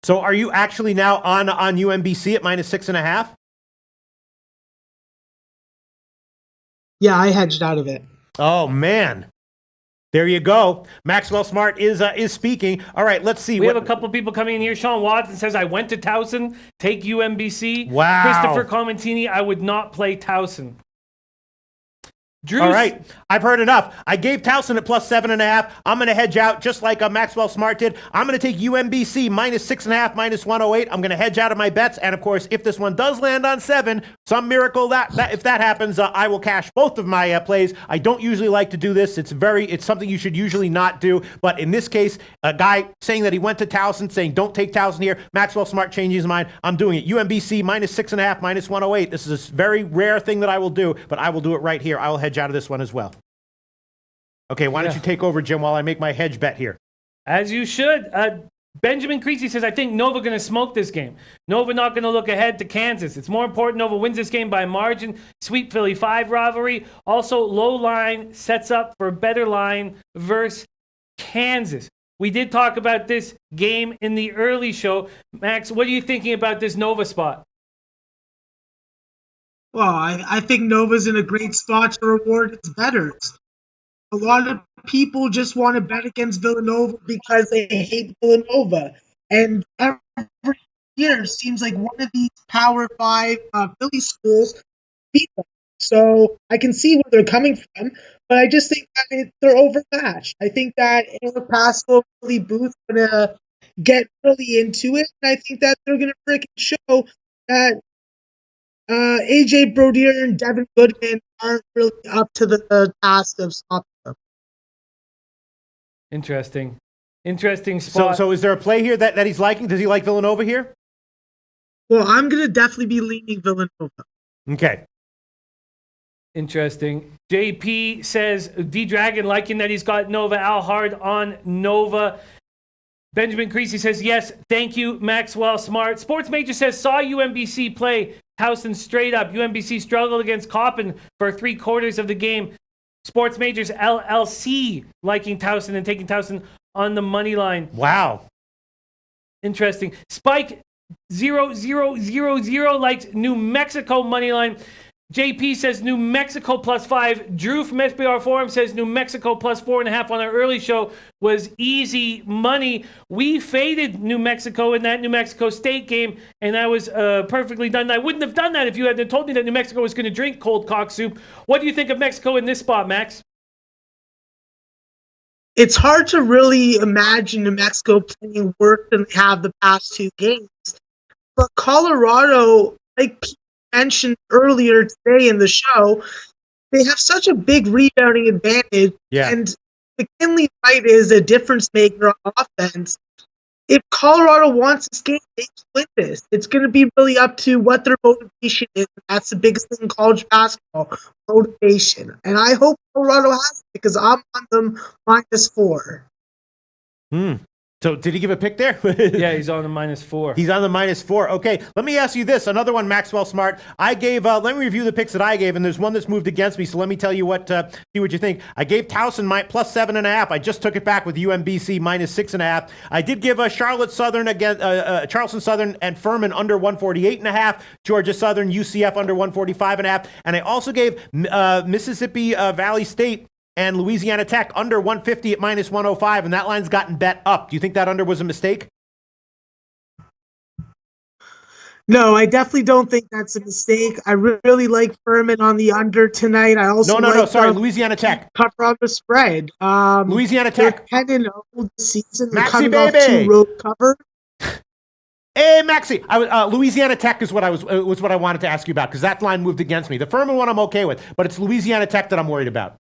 So are you actually now on UMBC at -6.5? Yeah, I hedged out of it. Oh man. There you go. Maxwell Smart is speaking. All right, let's see. We have a couple people coming in here. Sean Watson says, I went to Towson, take UMBC. Wow. Christopher Comentini, I would not play Towson. Drew's, all right, I've heard enough. I gave Towson at +7.5. I'm going to hedge out just like Maxwell Smart did. I'm going to take UMBC -6.5, -108. I'm going to hedge out of my bets. And of course, if this one does land on 7, some miracle that if that happens, I will cash both of my plays. I don't usually like to do this. It's something you should usually not do. But in this case, a guy saying that he went to Towson, saying don't take Towson here. Maxwell Smart changing his mind. I'm doing it. UMBC -6.5, -108. This is a very rare thing that I will do, but I will do it right here. I will hedge out of this one as well. Okay, why don't you take over, Jim, while I make my hedge bet here? As you should. Benjamin Creasy says, I think Nova going to smoke this game. Nova not going to look ahead to Kansas. It's more important Nova wins this game by margin. Sweet Philly 5 rivalry. Also, low line sets up for better line versus Kansas. We did talk about this game in the early show. Max, what are you thinking about this Nova spot? Well, I think Nova's in a great spot to reward its bettors. A lot of people just want to bet against Villanova because they hate Villanova. And every year it seems like one of these Power 5 Philly schools beat them. So I can see where they're coming from, but I just think that they're overmatched. I think that Eric Pascal, Billy Booth are going to get really into it, and I think that they're going to freaking show that AJ Brodier and Devin Goodman aren't really up to the task of stopping them. Interesting spot. So is there a play here that he's liking? Does he like Villanova here? Well, I'm going to definitely be leaning Villanova. Okay. Interesting. JP says, D-Dragon liking that he's got Nova. Al Hard on Nova. Benjamin Creasy says, yes, thank you, Maxwell Smart. Sports Major says, saw UMBC play Towson straight up. UMBC struggled against Coppin for 3/4 of the game. Sports Majors LLC liking Towson and taking Towson on the money line. Wow. Interesting. Spike 0000 likes New Mexico money line. JP says New Mexico +5. Drew from SBR Forum says New Mexico +4.5 on our early show was easy money. We faded New Mexico in that New Mexico State game, and that was perfectly done. I wouldn't have done that if you hadn't told me that New Mexico was going to drink cold cock soup. What do you think of Mexico in this spot, Max? It's hard to really imagine New Mexico playing worse than they have the past 2 games. But Colorado, like Pete mentioned earlier today in the show, they have such a big rebounding advantage. Yeah. And McKinley Wright is a difference maker on offense. If Colorado wants this game, they can win this. It's going to be really up to what their motivation is. That's the biggest thing in college basketball, motivation. And I hope Colorado has it because I'm on them -4. So did he give a pick there? Yeah, he's on the -4. He's on the -4. Okay, let me ask you this. Another one, Maxwell Smart. I gave, let me review the picks that I gave, and there's one that's moved against me, so let me tell you see what you think. I gave Towson +7.5. I just took it back with UMBC -6.5. I did give Charlotte Southern against Charleston Southern and Furman under 148.5. Georgia Southern, UCF under 145.5. And I also gave Mississippi Valley State and Louisiana Tech under 150 at -105, and that line's gotten bet up. Do you think that under was a mistake? No, I definitely don't think that's a mistake. I really like Furman on the under tonight. I also Sorry, Louisiana Tech. Cover on the spread. Louisiana Tech. They're 10-0 this season. They're Maxi, coming baby. off 2 road covers. Hey, Maxi, Louisiana Tech is what I wanted to ask you about because that line moved against me. The Furman one I'm okay with, but it's Louisiana Tech that I'm worried about.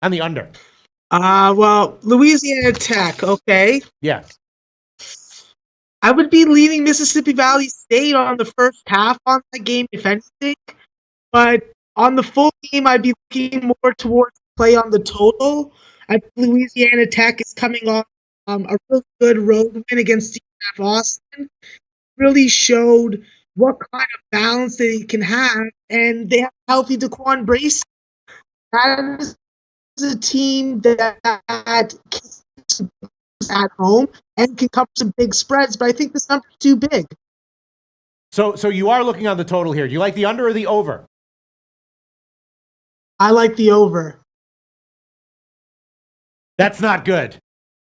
On the under. Well, Louisiana Tech, okay. Yeah. I would be leaning Mississippi Valley State on the first half on that game, if anything. But on the full game, I'd be looking more towards play on the total. I think Louisiana Tech is coming off a really good road win against DNF Austin. Really showed what kind of balance they can have, and they have a healthy Daquan Brace. That is a team that at home and can cover some big spreads, but I think this number's too big. So you are looking on the total here. Do you like the under or the over? I like the over. That's not good.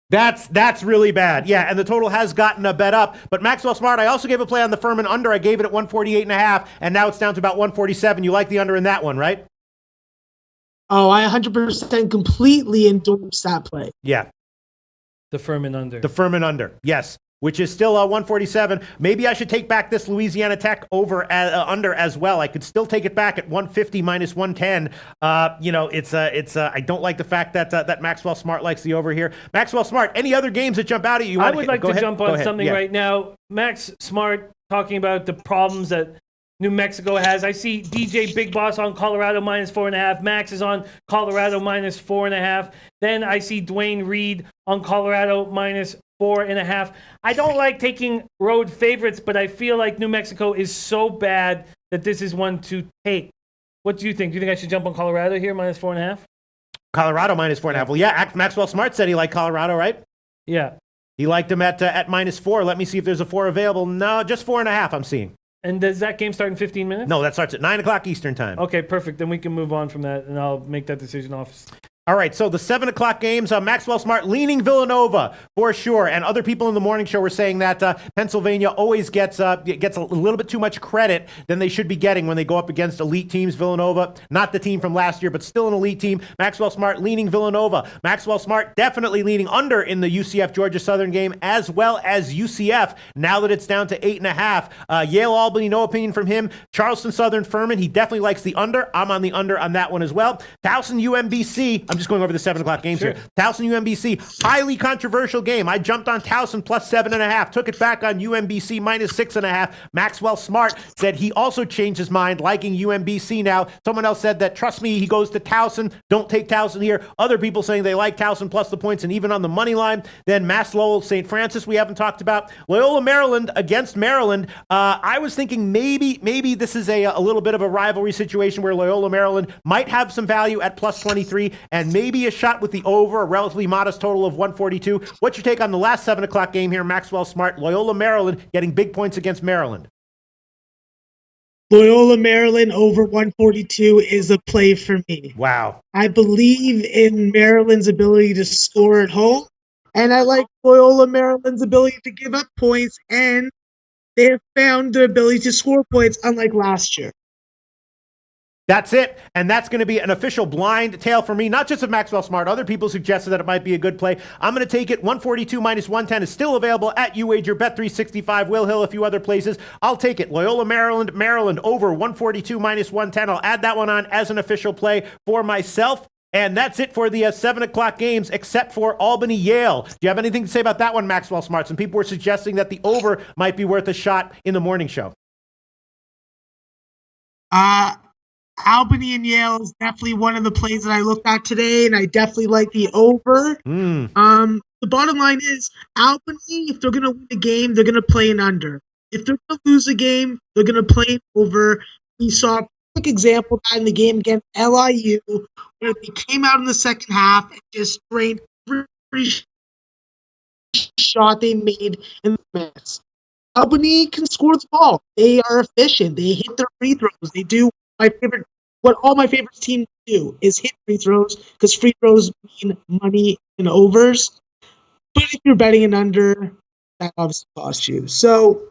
That's really bad. Yeah, and the total has gotten a bet up. But Maxwell Smart, I also gave a play on the Furman under. I gave it at 148.5, and now it's down to about 147. You like the under in that one, right? Oh, I 100% completely endorse that play. Yeah. The Furman under. The Furman under, yes, which is still 147. Maybe I should take back this Louisiana Tech over under as well. I could still take it back at 150 minus 110. I don't like the fact that Maxwell Smart likes the over here. Maxwell Smart, any other games that jump out at you? I would like to jump on something right now. Max Smart talking about the problems that New Mexico has. I see DJ Big Boss on Colorado minus 4.5. Max is on Colorado minus 4.5. Then I see Dwayne Reed on Colorado minus 4.5. I don't like taking road favorites, but I feel like New Mexico is so bad that this is one to take. What do you think? Do you think I should jump on Colorado here minus 4.5? Colorado minus 4.5. Well, yeah, Maxwell Smart said he liked Colorado, right? Yeah. He liked him at minus 4. Let me see if there's a 4 available. No, just 4.5 I'm seeing. And does that game start in 15 minutes? No, that starts at 9 o'clock Eastern time. Okay, perfect. Then we can move on from that, and I'll make that decision off. All right, so the 7 o'clock games, Maxwell Smart leaning Villanova for sure. And other people in the morning show were saying that Pennsylvania always gets a little bit too much credit than they should be getting when they go up against elite teams. Villanova, not the team from last year, but still an elite team. Maxwell Smart leaning Villanova. Maxwell Smart definitely leaning under in the UCF Georgia Southern game, as well as UCF, now that it's down to 8.5. Yale Albany, no opinion from him. Charleston Southern Furman, he definitely likes the under. I'm on the under on that one as well. Towson UMBC, I'm just going over the 7 o'clock games here. Towson UMBC, highly controversial game. I jumped on Towson plus 7.5, took it back on UMBC minus 6.5. Maxwell Smart said he also changed his mind, liking UMBC now. Someone else said that, trust me, he goes to Towson. Don't take Towson here. Other people saying they like Towson plus the points and even on the money line. Then Mass Lowell, St. Francis, we haven't talked about. Loyola Maryland against Maryland. I was thinking maybe this is a little bit of a rivalry situation where Loyola Maryland might have some value at plus 23 and maybe a shot with the over, a relatively modest total of 142. What's your take on the last 7 o'clock game here? Maxwell Smart, Loyola Maryland getting big points against Maryland. Loyola Maryland over 142 is a play for me. Wow. I believe in Maryland's ability to score at home, and I like Loyola Maryland's ability to give up points, and they have found the ability to score points unlike last year. That's it, and that's going to be an official blind tail for me, not just of Maxwell Smart. Other people suggested that it might be a good play. I'm going to take it. 142 minus 110 is still available at UWager, Bet365, Will Hill, a few other places. I'll take it. Loyola Maryland over 142 minus 110. I'll add that one on as an official play for myself. And that's it for the 7 o'clock games, except for Albany-Yale. Do you have anything to say about that one, Maxwell Smart? Some people were suggesting that the over might be worth a shot in the morning show. Albany and Yale is definitely one of the plays that I looked at today, and I definitely like the over. The bottom line is Albany, if they're going to win a game, they're going to play an under. If they're going to lose a game, they're going to play an over. We saw a quick example of that in the game against LIU, where they came out in the second half and just drained every shot they made in the minutes. Albany can score the ball. They are efficient. They hit their free throws. They do what all my favorite teams do is hit free throws, because free throws mean money in overs. But if you're betting an under, that obviously costs you. So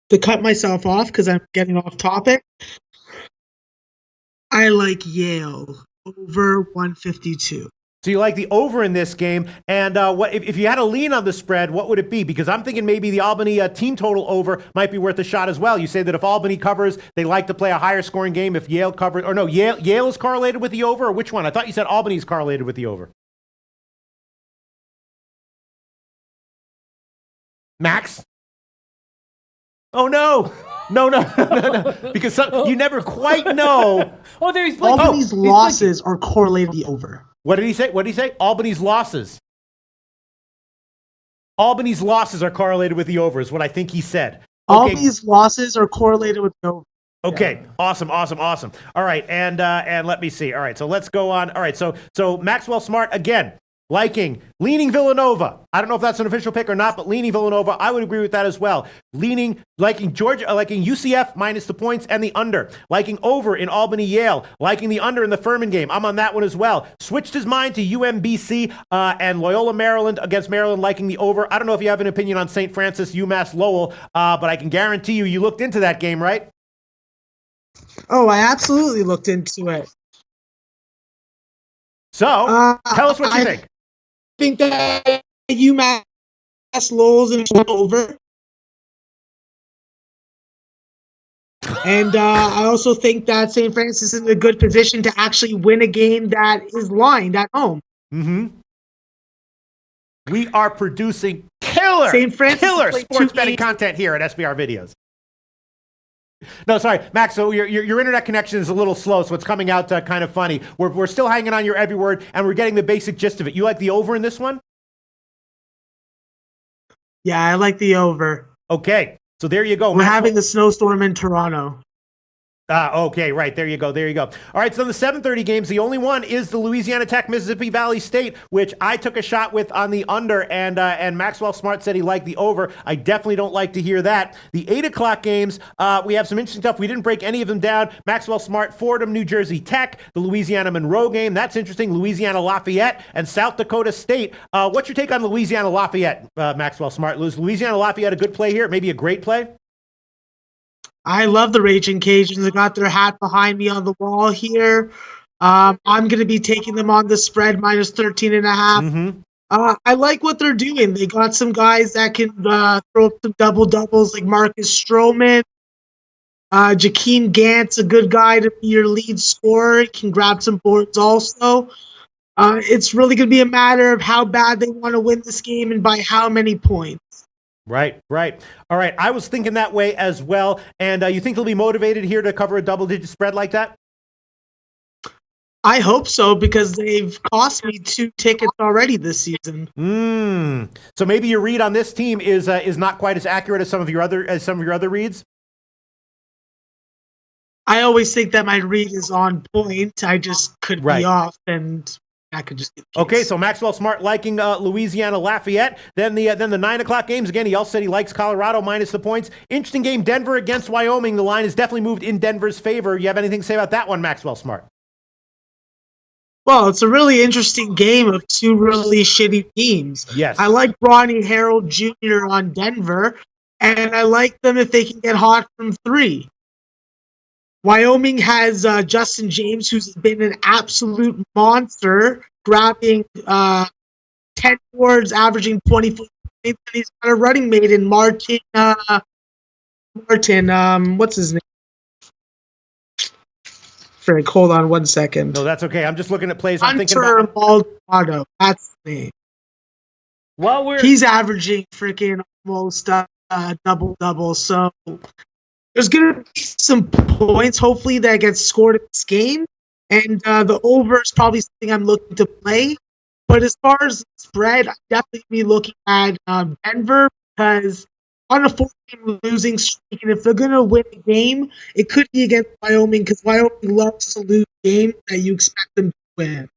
to cut myself off, because I'm getting off topic, I like Yale over 152. So you like the over in this game, and what if you had a lean on the spread, what would it be? Because I'm thinking maybe the Albany team total over might be worth a shot as well. You say that if Albany covers, they like to play a higher scoring game. If Yale covers, or no, Yale is correlated with the over, or which one? I thought you said Albany's correlated with the over. Max? Oh no! No. Because you never quite know. Oh, there's like Albany's losses are correlated with the over. What did he say? Albany's losses. Albany's losses are correlated with the over, is what I think he said. Okay. Albany's losses are correlated with the over. Okay, yeah. Awesome. All right, and let me see. All right, so let's go on. All right, so Maxwell Smart again. Leaning Villanova. I don't know if that's an official pick or not, but leaning Villanova, I would agree with that as well. Liking Georgia, liking UCF minus the points and the under. Liking over in Albany Yale. Liking the under in the Furman game. I'm on that one as well. Switched his mind to UMBC and Loyola Maryland against Maryland, liking the over. I don't know if you have an opinion on St. Francis, UMass Lowell, but I can guarantee you looked into that game, right? Oh, I absolutely looked into it. So, tell us what you think. I think that UMass Lowell's in over. And I also think that St. Francis is in a good position to actually win a game that is lined at home. Mm-hmm. We are producing killer sports betting content here at SBR Videos. No, sorry, Max. So your internet connection is a little slow, so it's coming out kind of funny. We're still hanging on your every word, and we're getting the basic gist of it. You like the over in this one? Yeah, I like the over. Okay, so there you go. We're having a snowstorm in Toronto. Okay, right. There you go. All right, so the 7:30 games, the only one is the Louisiana Tech Mississippi Valley State, which I took a shot with on the under, and Maxwell Smart said he liked the over. I definitely don't like to hear that. The 8 o'clock games, we have some interesting stuff. We didn't break any of them down. Maxwell Smart, Fordham, New Jersey Tech, the Louisiana Monroe game. That's interesting. Louisiana Lafayette and South Dakota State. What's your take on Louisiana Lafayette, Maxwell Smart? Is Louisiana Lafayette a good play here? Maybe a great play? I love the Raging Cajuns. They got their hat behind me on the wall here. I'm going to be taking them on the spread minus 13.5. Mm-hmm. I like what they're doing. They got some guys that can throw up some double-doubles like Marcus Stroman. Jakeem Gant's a good guy to be your lead scorer. He can grab some boards also. It's really going to be a matter of how bad they want to win this game and by how many points. Right. All right, I was thinking that way as well. And you think they'll be motivated here to cover a double-digit spread like that? I hope so, because they've cost me 2 tickets already this season. So maybe your read on this team is not quite as accurate as some of your other reads? I always think that my read is on point. I just could be off, and I could just get the case. Okay, so Maxwell Smart liking Louisiana Lafayette. Then the 9 o'clock games again. He also said he likes Colorado minus the points. Interesting game, Denver against Wyoming. The line has definitely moved in Denver's favor. You have anything to say about that one, Maxwell Smart? Well, it's a really interesting game of 2 really shitty teams. Yes, I like Bronny Harold Jr. on Denver, and I like them if they can get hot from 3. Wyoming has Justin James, who's been an absolute monster, grabbing 10 boards, averaging 24 points. And he's got a running mate in Martin. What's his name? Frank, hold on 1 second. No, that's okay. I'm just looking at plays. I'm thinking Hunter Maldonado. That's the name. He's averaging freaking almost double-double. So there's going to be some points, hopefully, that gets scored in this game. And the over is probably something I'm looking to play. But as far as the spread, I'm definitely be looking at Denver, because on a 4-game losing streak, and if they're going to win a game, it could be against Wyoming, because Wyoming loves to lose games that you expect them to win.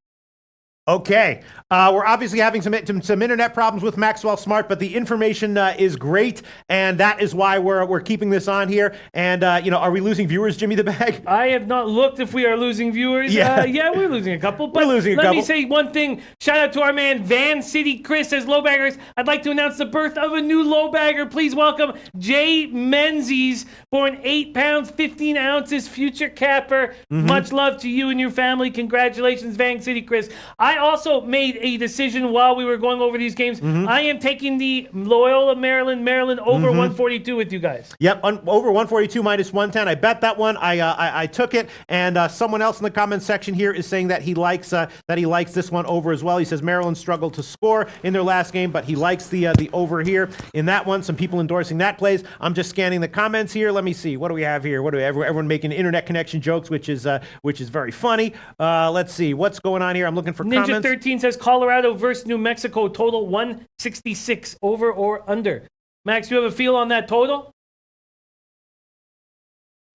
Okay, we're obviously having some internet problems with Maxwell Smart, but the information is great, and that is why we're keeping this on here. And are we losing viewers, Jimmy the Bag? I have not looked if we are losing viewers. Yeah, we're losing a couple. But let me say one thing. Shout out to our man Van City Chris as LoBaggers. I'd like to announce the birth of a new LoBagger. Please welcome Jay Menzies, born 8 pounds 15 ounces, future capper. Much love to you and your family. Congratulations, Van City Chris. I I also made a decision while we were going over these games. I am taking the Loyola Maryland over 142 with you guys. Yep, over 142 minus 110. I bet that one. I took it, and someone else in the comments section here is saying that he likes this one over as well. He says Maryland struggled to score in their last game, but he likes the over here in that one. Some people endorsing that plays. I'm just scanning the comments here. Let me see. What do we have here? Everyone making internet connection jokes, which is very funny. Let's see what's going on here. I'm looking for Ninja comments. 13 says Colorado versus New Mexico total 166 over or under. Max, do you have a feel on that total?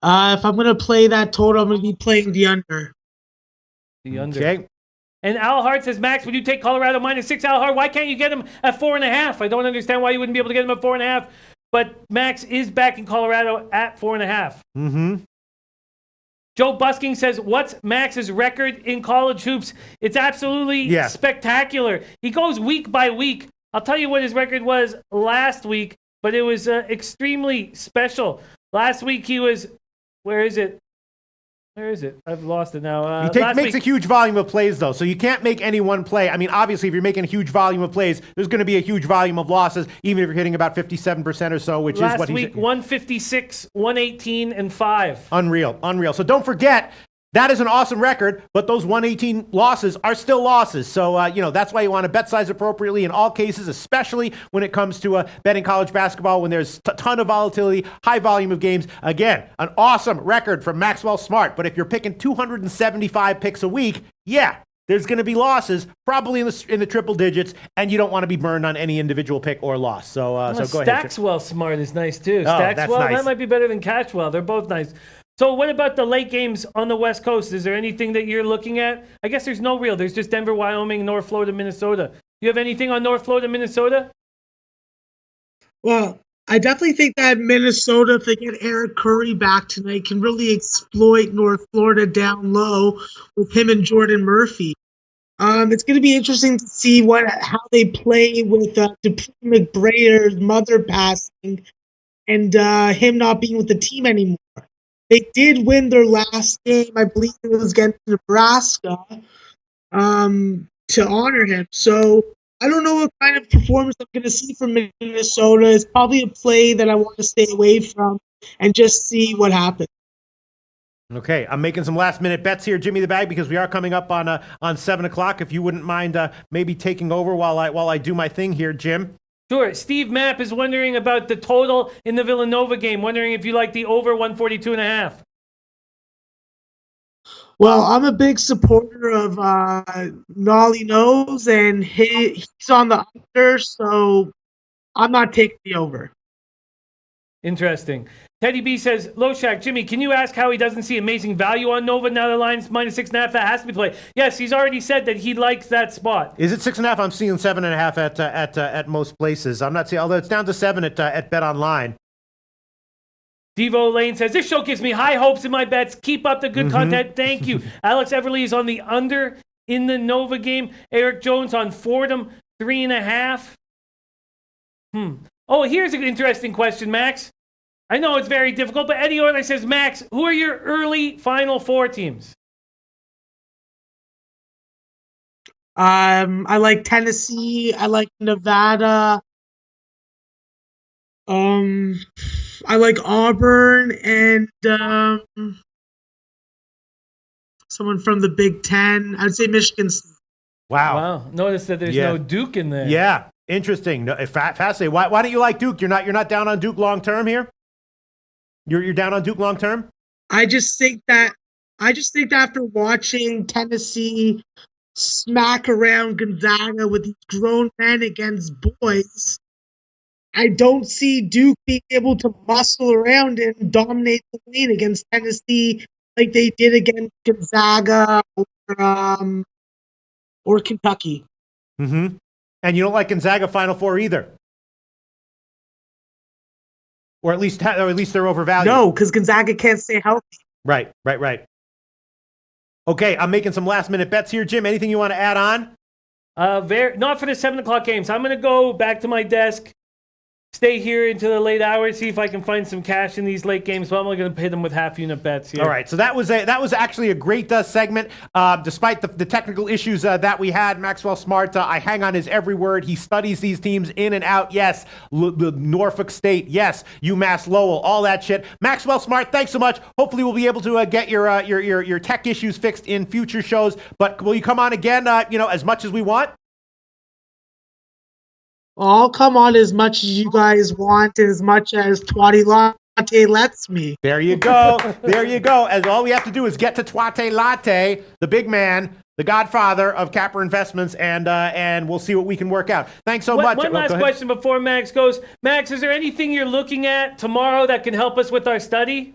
If I'm gonna play that total, I'm gonna be playing the under. The under. Okay. And Al Hart says, Max, would you take Colorado -6? Al Hart, why can't you get him at 4.5? I don't understand why you wouldn't be able to get him at 4.5. But Max is back in Colorado at 4.5. Joe Busking says, what's Max's record in college hoops? It's absolutely spectacular. He goes week by week. I'll tell you what his record was last week, but it was extremely special. Last week he was, where is it? I've lost it now. He makes a huge volume of plays, though, so you can't make any one play. I mean, obviously, if you're making a huge volume of plays, there's going to be a huge volume of losses, even if you're hitting about 57% or so, which is what he's... Last week, 156, 118, and 5. Unreal. So don't forget, that is an awesome record, but those 118 losses are still losses. So, that's why you want to bet size appropriately in all cases, especially when it comes to betting college basketball when there's a ton of volatility, high volume of games. Again, an awesome record from Maxwell Smart, but if you're picking 275 picks a week, there's going to be losses, probably in the triple digits, and you don't want to be burned on any individual pick or loss. So go ahead. Stackswell Smart is nice, too. That's Stackswell, nice. That might be better than Catchwell. They're both nice. So what about the late games on the West Coast? Is there anything that you're looking at? I guess there's no real. There's just Denver, Wyoming, North Florida, Minnesota. Do you have anything on North Florida, Minnesota? Well, I definitely think that Minnesota, if they get Eric Curry back tonight, can really exploit North Florida down low with him and Jordan Murphy. It's going to be interesting to see how they play with Dupree McBrader's mother passing and him not being with the team anymore. They did win their last game, I believe it was against Nebraska, to honor him. So I don't know what kind of performance I'm going to see from Minnesota. It's probably a play that I want to stay away from and just see what happens. Okay, I'm making some last-minute bets here, Jimmy the Bag, because we are coming up on 7 o'clock. If you wouldn't mind maybe taking over while I do my thing here, Jim. Sure. Steve Mapp is wondering about the total in the Villanova game, wondering if you like the over 142.5. Well, I'm a big supporter of Nolly Nose, and he's on the under, so I'm not taking the over. Interesting. Teddy B says, Loshak, Jimmy, can you ask how he doesn't see amazing value on Nova now the line's -6.5? That has to be played. Yes, he's already said that he likes that spot. Is it 6.5? I'm seeing 7.5 at most places. I'm not seeing, although it's down to 7 at Bet Online. Devo Lane says, this show gives me high hopes in my bets. Keep up the good content. Thank you. Alex Everly is on the under in the Nova game. Eric Jones on Fordham, 3.5. Oh, here's an interesting question, Max. I know it's very difficult, but Eddie Orley says, Max, who are your early Final Four teams? I like Tennessee. I like Nevada. I like Auburn and someone from the Big Ten. I'd say Michigan State. Wow. Notice that there's no Duke in there. Yeah. Interesting. No, fascinating. Why don't you like Duke? You're not down on Duke long term here? You're down on Duke long term? I just think that after watching Tennessee smack around Gonzaga with these grown men against boys, I don't see Duke being able to muscle around and dominate the lane against Tennessee like they did against Gonzaga or Kentucky. Mm-hmm. And you don't like Gonzaga Final Four either? Or at least they're overvalued. No, because Gonzaga can't stay healthy. Right. Okay, I'm making some last-minute bets here. Jim, anything you want to add on? Not for the 7 o'clock games. I'm going to go back to my desk. stay here into the late hours, see if I can find some cash in these late games. But I'm only going to hit them with half-unit bets here. All right, so that was actually a great segment. Despite the technical issues that we had, Maxwell Smart, I hang on his every word. He studies these teams in and out. Yes, Norfolk State. Yes, UMass Lowell. All that shit. Maxwell Smart, thanks so much. Hopefully, we'll be able to get your tech issues fixed in future shows. But will you come on again? As much as we want. I'll come on as much as you guys want, as much as Twatty Latte lets me. There you go. There you go. As all we have to do is get to Twate Latte, the big man, the godfather of Capper Investments, and we'll see what we can work out. Thanks so much. One last question before Max goes. Max, is there anything you're looking at tomorrow that can help us with our study?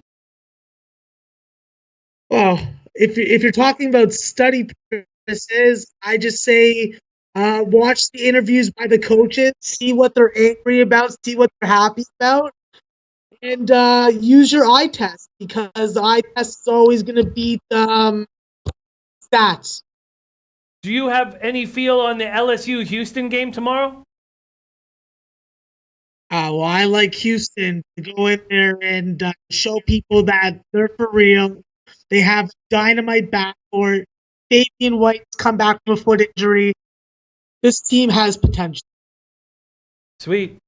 Well, if you're talking about study purposes, I just say watch the interviews by the coaches, see what they're angry about, see what they're happy about, and use your eye test, because the eye test is always going to beat stats. Do you have any feel on the LSU-Houston game tomorrow? Well, I like Houston to go in there and show people that they're for real. They have dynamite backcourt. Fabian White's come back from a foot injury. This team has potential. Sweet.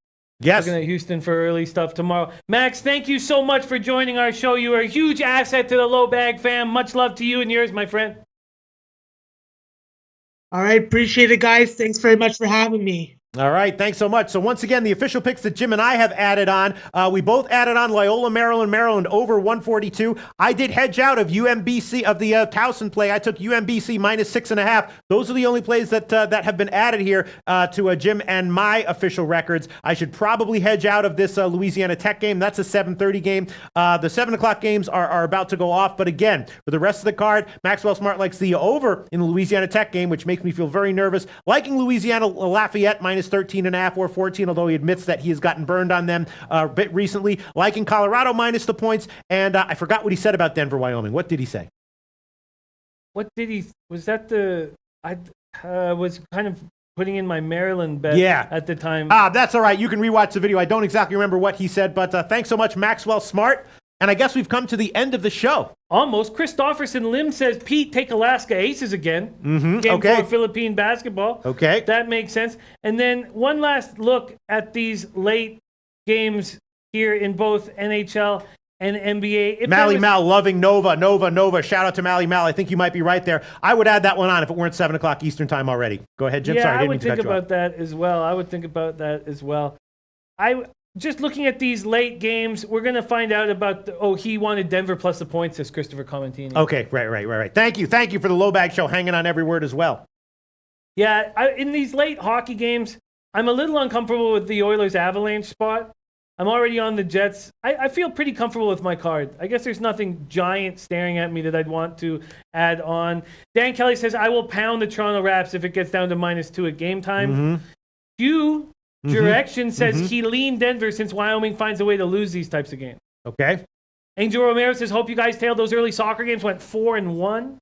Yes. Looking at Houston for early stuff tomorrow. Max, thank you so much for joining our show. You are a huge asset to the LoBag fam. Much love to you and yours, my friend. All right, appreciate it, guys. Thanks very much for having me. All right, thanks so much. So once again, the official picks that Jim and I have added on, we both added on Loyola, Maryland over 142. I did hedge out of UMBC, of the Towson play. I took UMBC minus 6.5. Those are the only plays that have been added here to Jim and my official records. I should probably hedge out of this Louisiana Tech game. That's a 7:30 game. The 7 o'clock games are about to go off. But again, for the rest of the card, Maxwell Smart likes the over in the Louisiana Tech game, which makes me feel very nervous. Liking Louisiana Lafayette minus 13.5 or 14, although he admits that he has gotten burned on them a bit recently. Liking Colorado minus the points, and I forgot what he said about Denver, Wyoming. What did he say? What did he? Was that the? I was kind of putting in my Maryland bet at the time. That's all right. You can rewatch the video. I don't exactly remember what he said, but thanks so much, Maxwell Smart. And I guess we've come to the end of the show. Almost. Christopherson Lim says, Pete, take Alaska Aces again. Game Okay. for Philippine basketball. Okay. That makes sense. And then one last look at these late games here in both NHL and NBA. Mally Mal loving Nova. Shout out to Mally Mal. I think you might be right there. I would add that one on if it weren't 7 o'clock Eastern time already. Go ahead, Jim. Yeah, Sorry, I I didn't would mean to think cut you off. about that as well. I would think about that as well. Just looking at these late games, we're going to find out about he wanted Denver plus the points, says Christopher Comentini. Okay, right. Thank you for the LoBag show, hanging on every word as well. Yeah, in these late hockey games, I'm a little uncomfortable with the Oilers Avalanche spot. I'm already on the Jets. I feel pretty comfortable with my card. I guess there's nothing giant staring at me that I'd want to add on. Dan Kelly says, I will pound the Toronto Raps if it gets down to -2 at game time. Direction says he leaned Denver since Wyoming finds a way to lose these types of games. Okay. Angel Romero says, hope you guys tailed those early soccer games, went 4-1.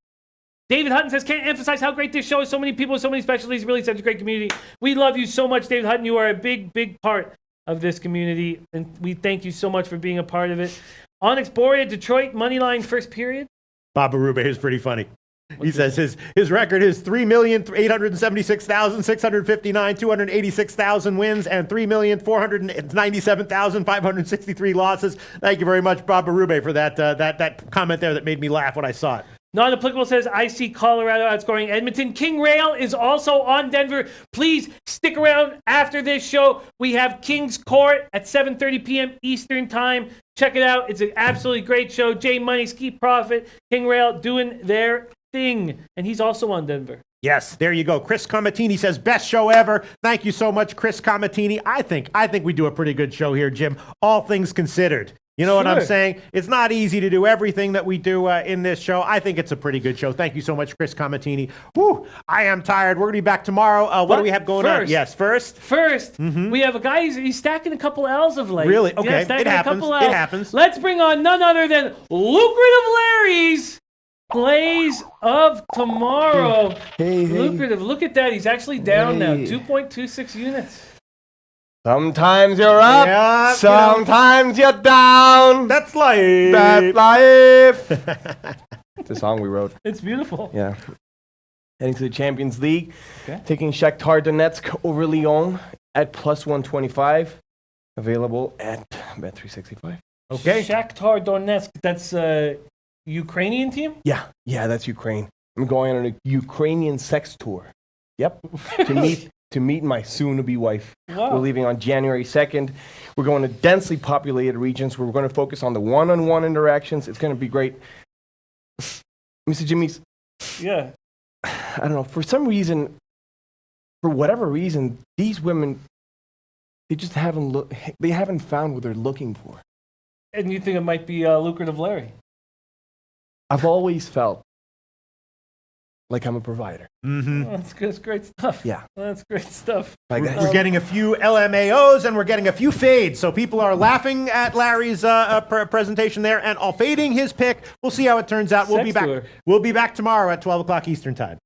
David Hutton says, can't emphasize how great this show is. So many people, so many specialties, really such a great community. We love you so much, David Hutton. You are a big, big part of this community, and we thank you so much for being a part of it. Onyx Boria, Detroit, moneyline first period. Bob Berube is pretty funny. He says his record is 3,876,659, 286,000 wins, and 3,497,563 losses. Thank you very much, Bob Berube, for that comment there that made me laugh when I saw it. Not Applicable says, I see Colorado outscoring Edmonton. King Rail is also on Denver. Please stick around after this show. We have King's Court at 7:30 p.m. Eastern Time. Check it out. It's an absolutely great show. Jay Money, Ski Profit, King Rail doing their thing. And he's also on Denver. Yes, there you go. Chris Comatini says, best show ever. Thank you so much, Chris Comatini. I think we do a pretty good show here, Jim, all things considered. You know what I'm saying? It's not easy to do everything that we do in this show. I think it's a pretty good show. Thank you so much, Chris Comatini. Whew, I am tired. We're going to be back tomorrow. What do we have going on? Yes, first, we have a guy, he's stacking a couple L's of late. Really? Okay, yeah, it happens. It happens. Let's bring on none other than Lucrative Larry's Plays of Tomorrow. Hey. Lucrative, look at that. He's actually down now, 2.26 units. Sometimes you're up, Yeah, sometimes you're down. That's life. That's life. It's a song we wrote. It's beautiful. Yeah. Heading to the Champions League. Okay. Taking Shakhtar Donetsk over Lyon at plus 125. Available at Bet365. Okay. Shakhtar Donetsk. That's a Ukrainian team? Yeah, that's Ukraine. I'm going on a Ukrainian sex tour. Yep. to meet my soon-to-be wife. Wow. We're leaving on January 2nd. We're going to densely populated regions where we're going to focus on the one-on-one interactions. It's going to be great. Mr. Jimmy's, Yeah. I don't know, for whatever reason, these women, they just haven't found what they're looking for. And you think it might be lucrative, Larry? I've always felt like I'm a provider. Mm-hmm. Oh, that's great stuff. Yeah. That's great stuff. Like that. We're getting a few LMAOs and we're getting a few fades. So people are laughing at Larry's presentation there and all fading his pick. We'll see how it turns out. We'll Sex be back. tour. We'll be back tomorrow at 12 o'clock Eastern time.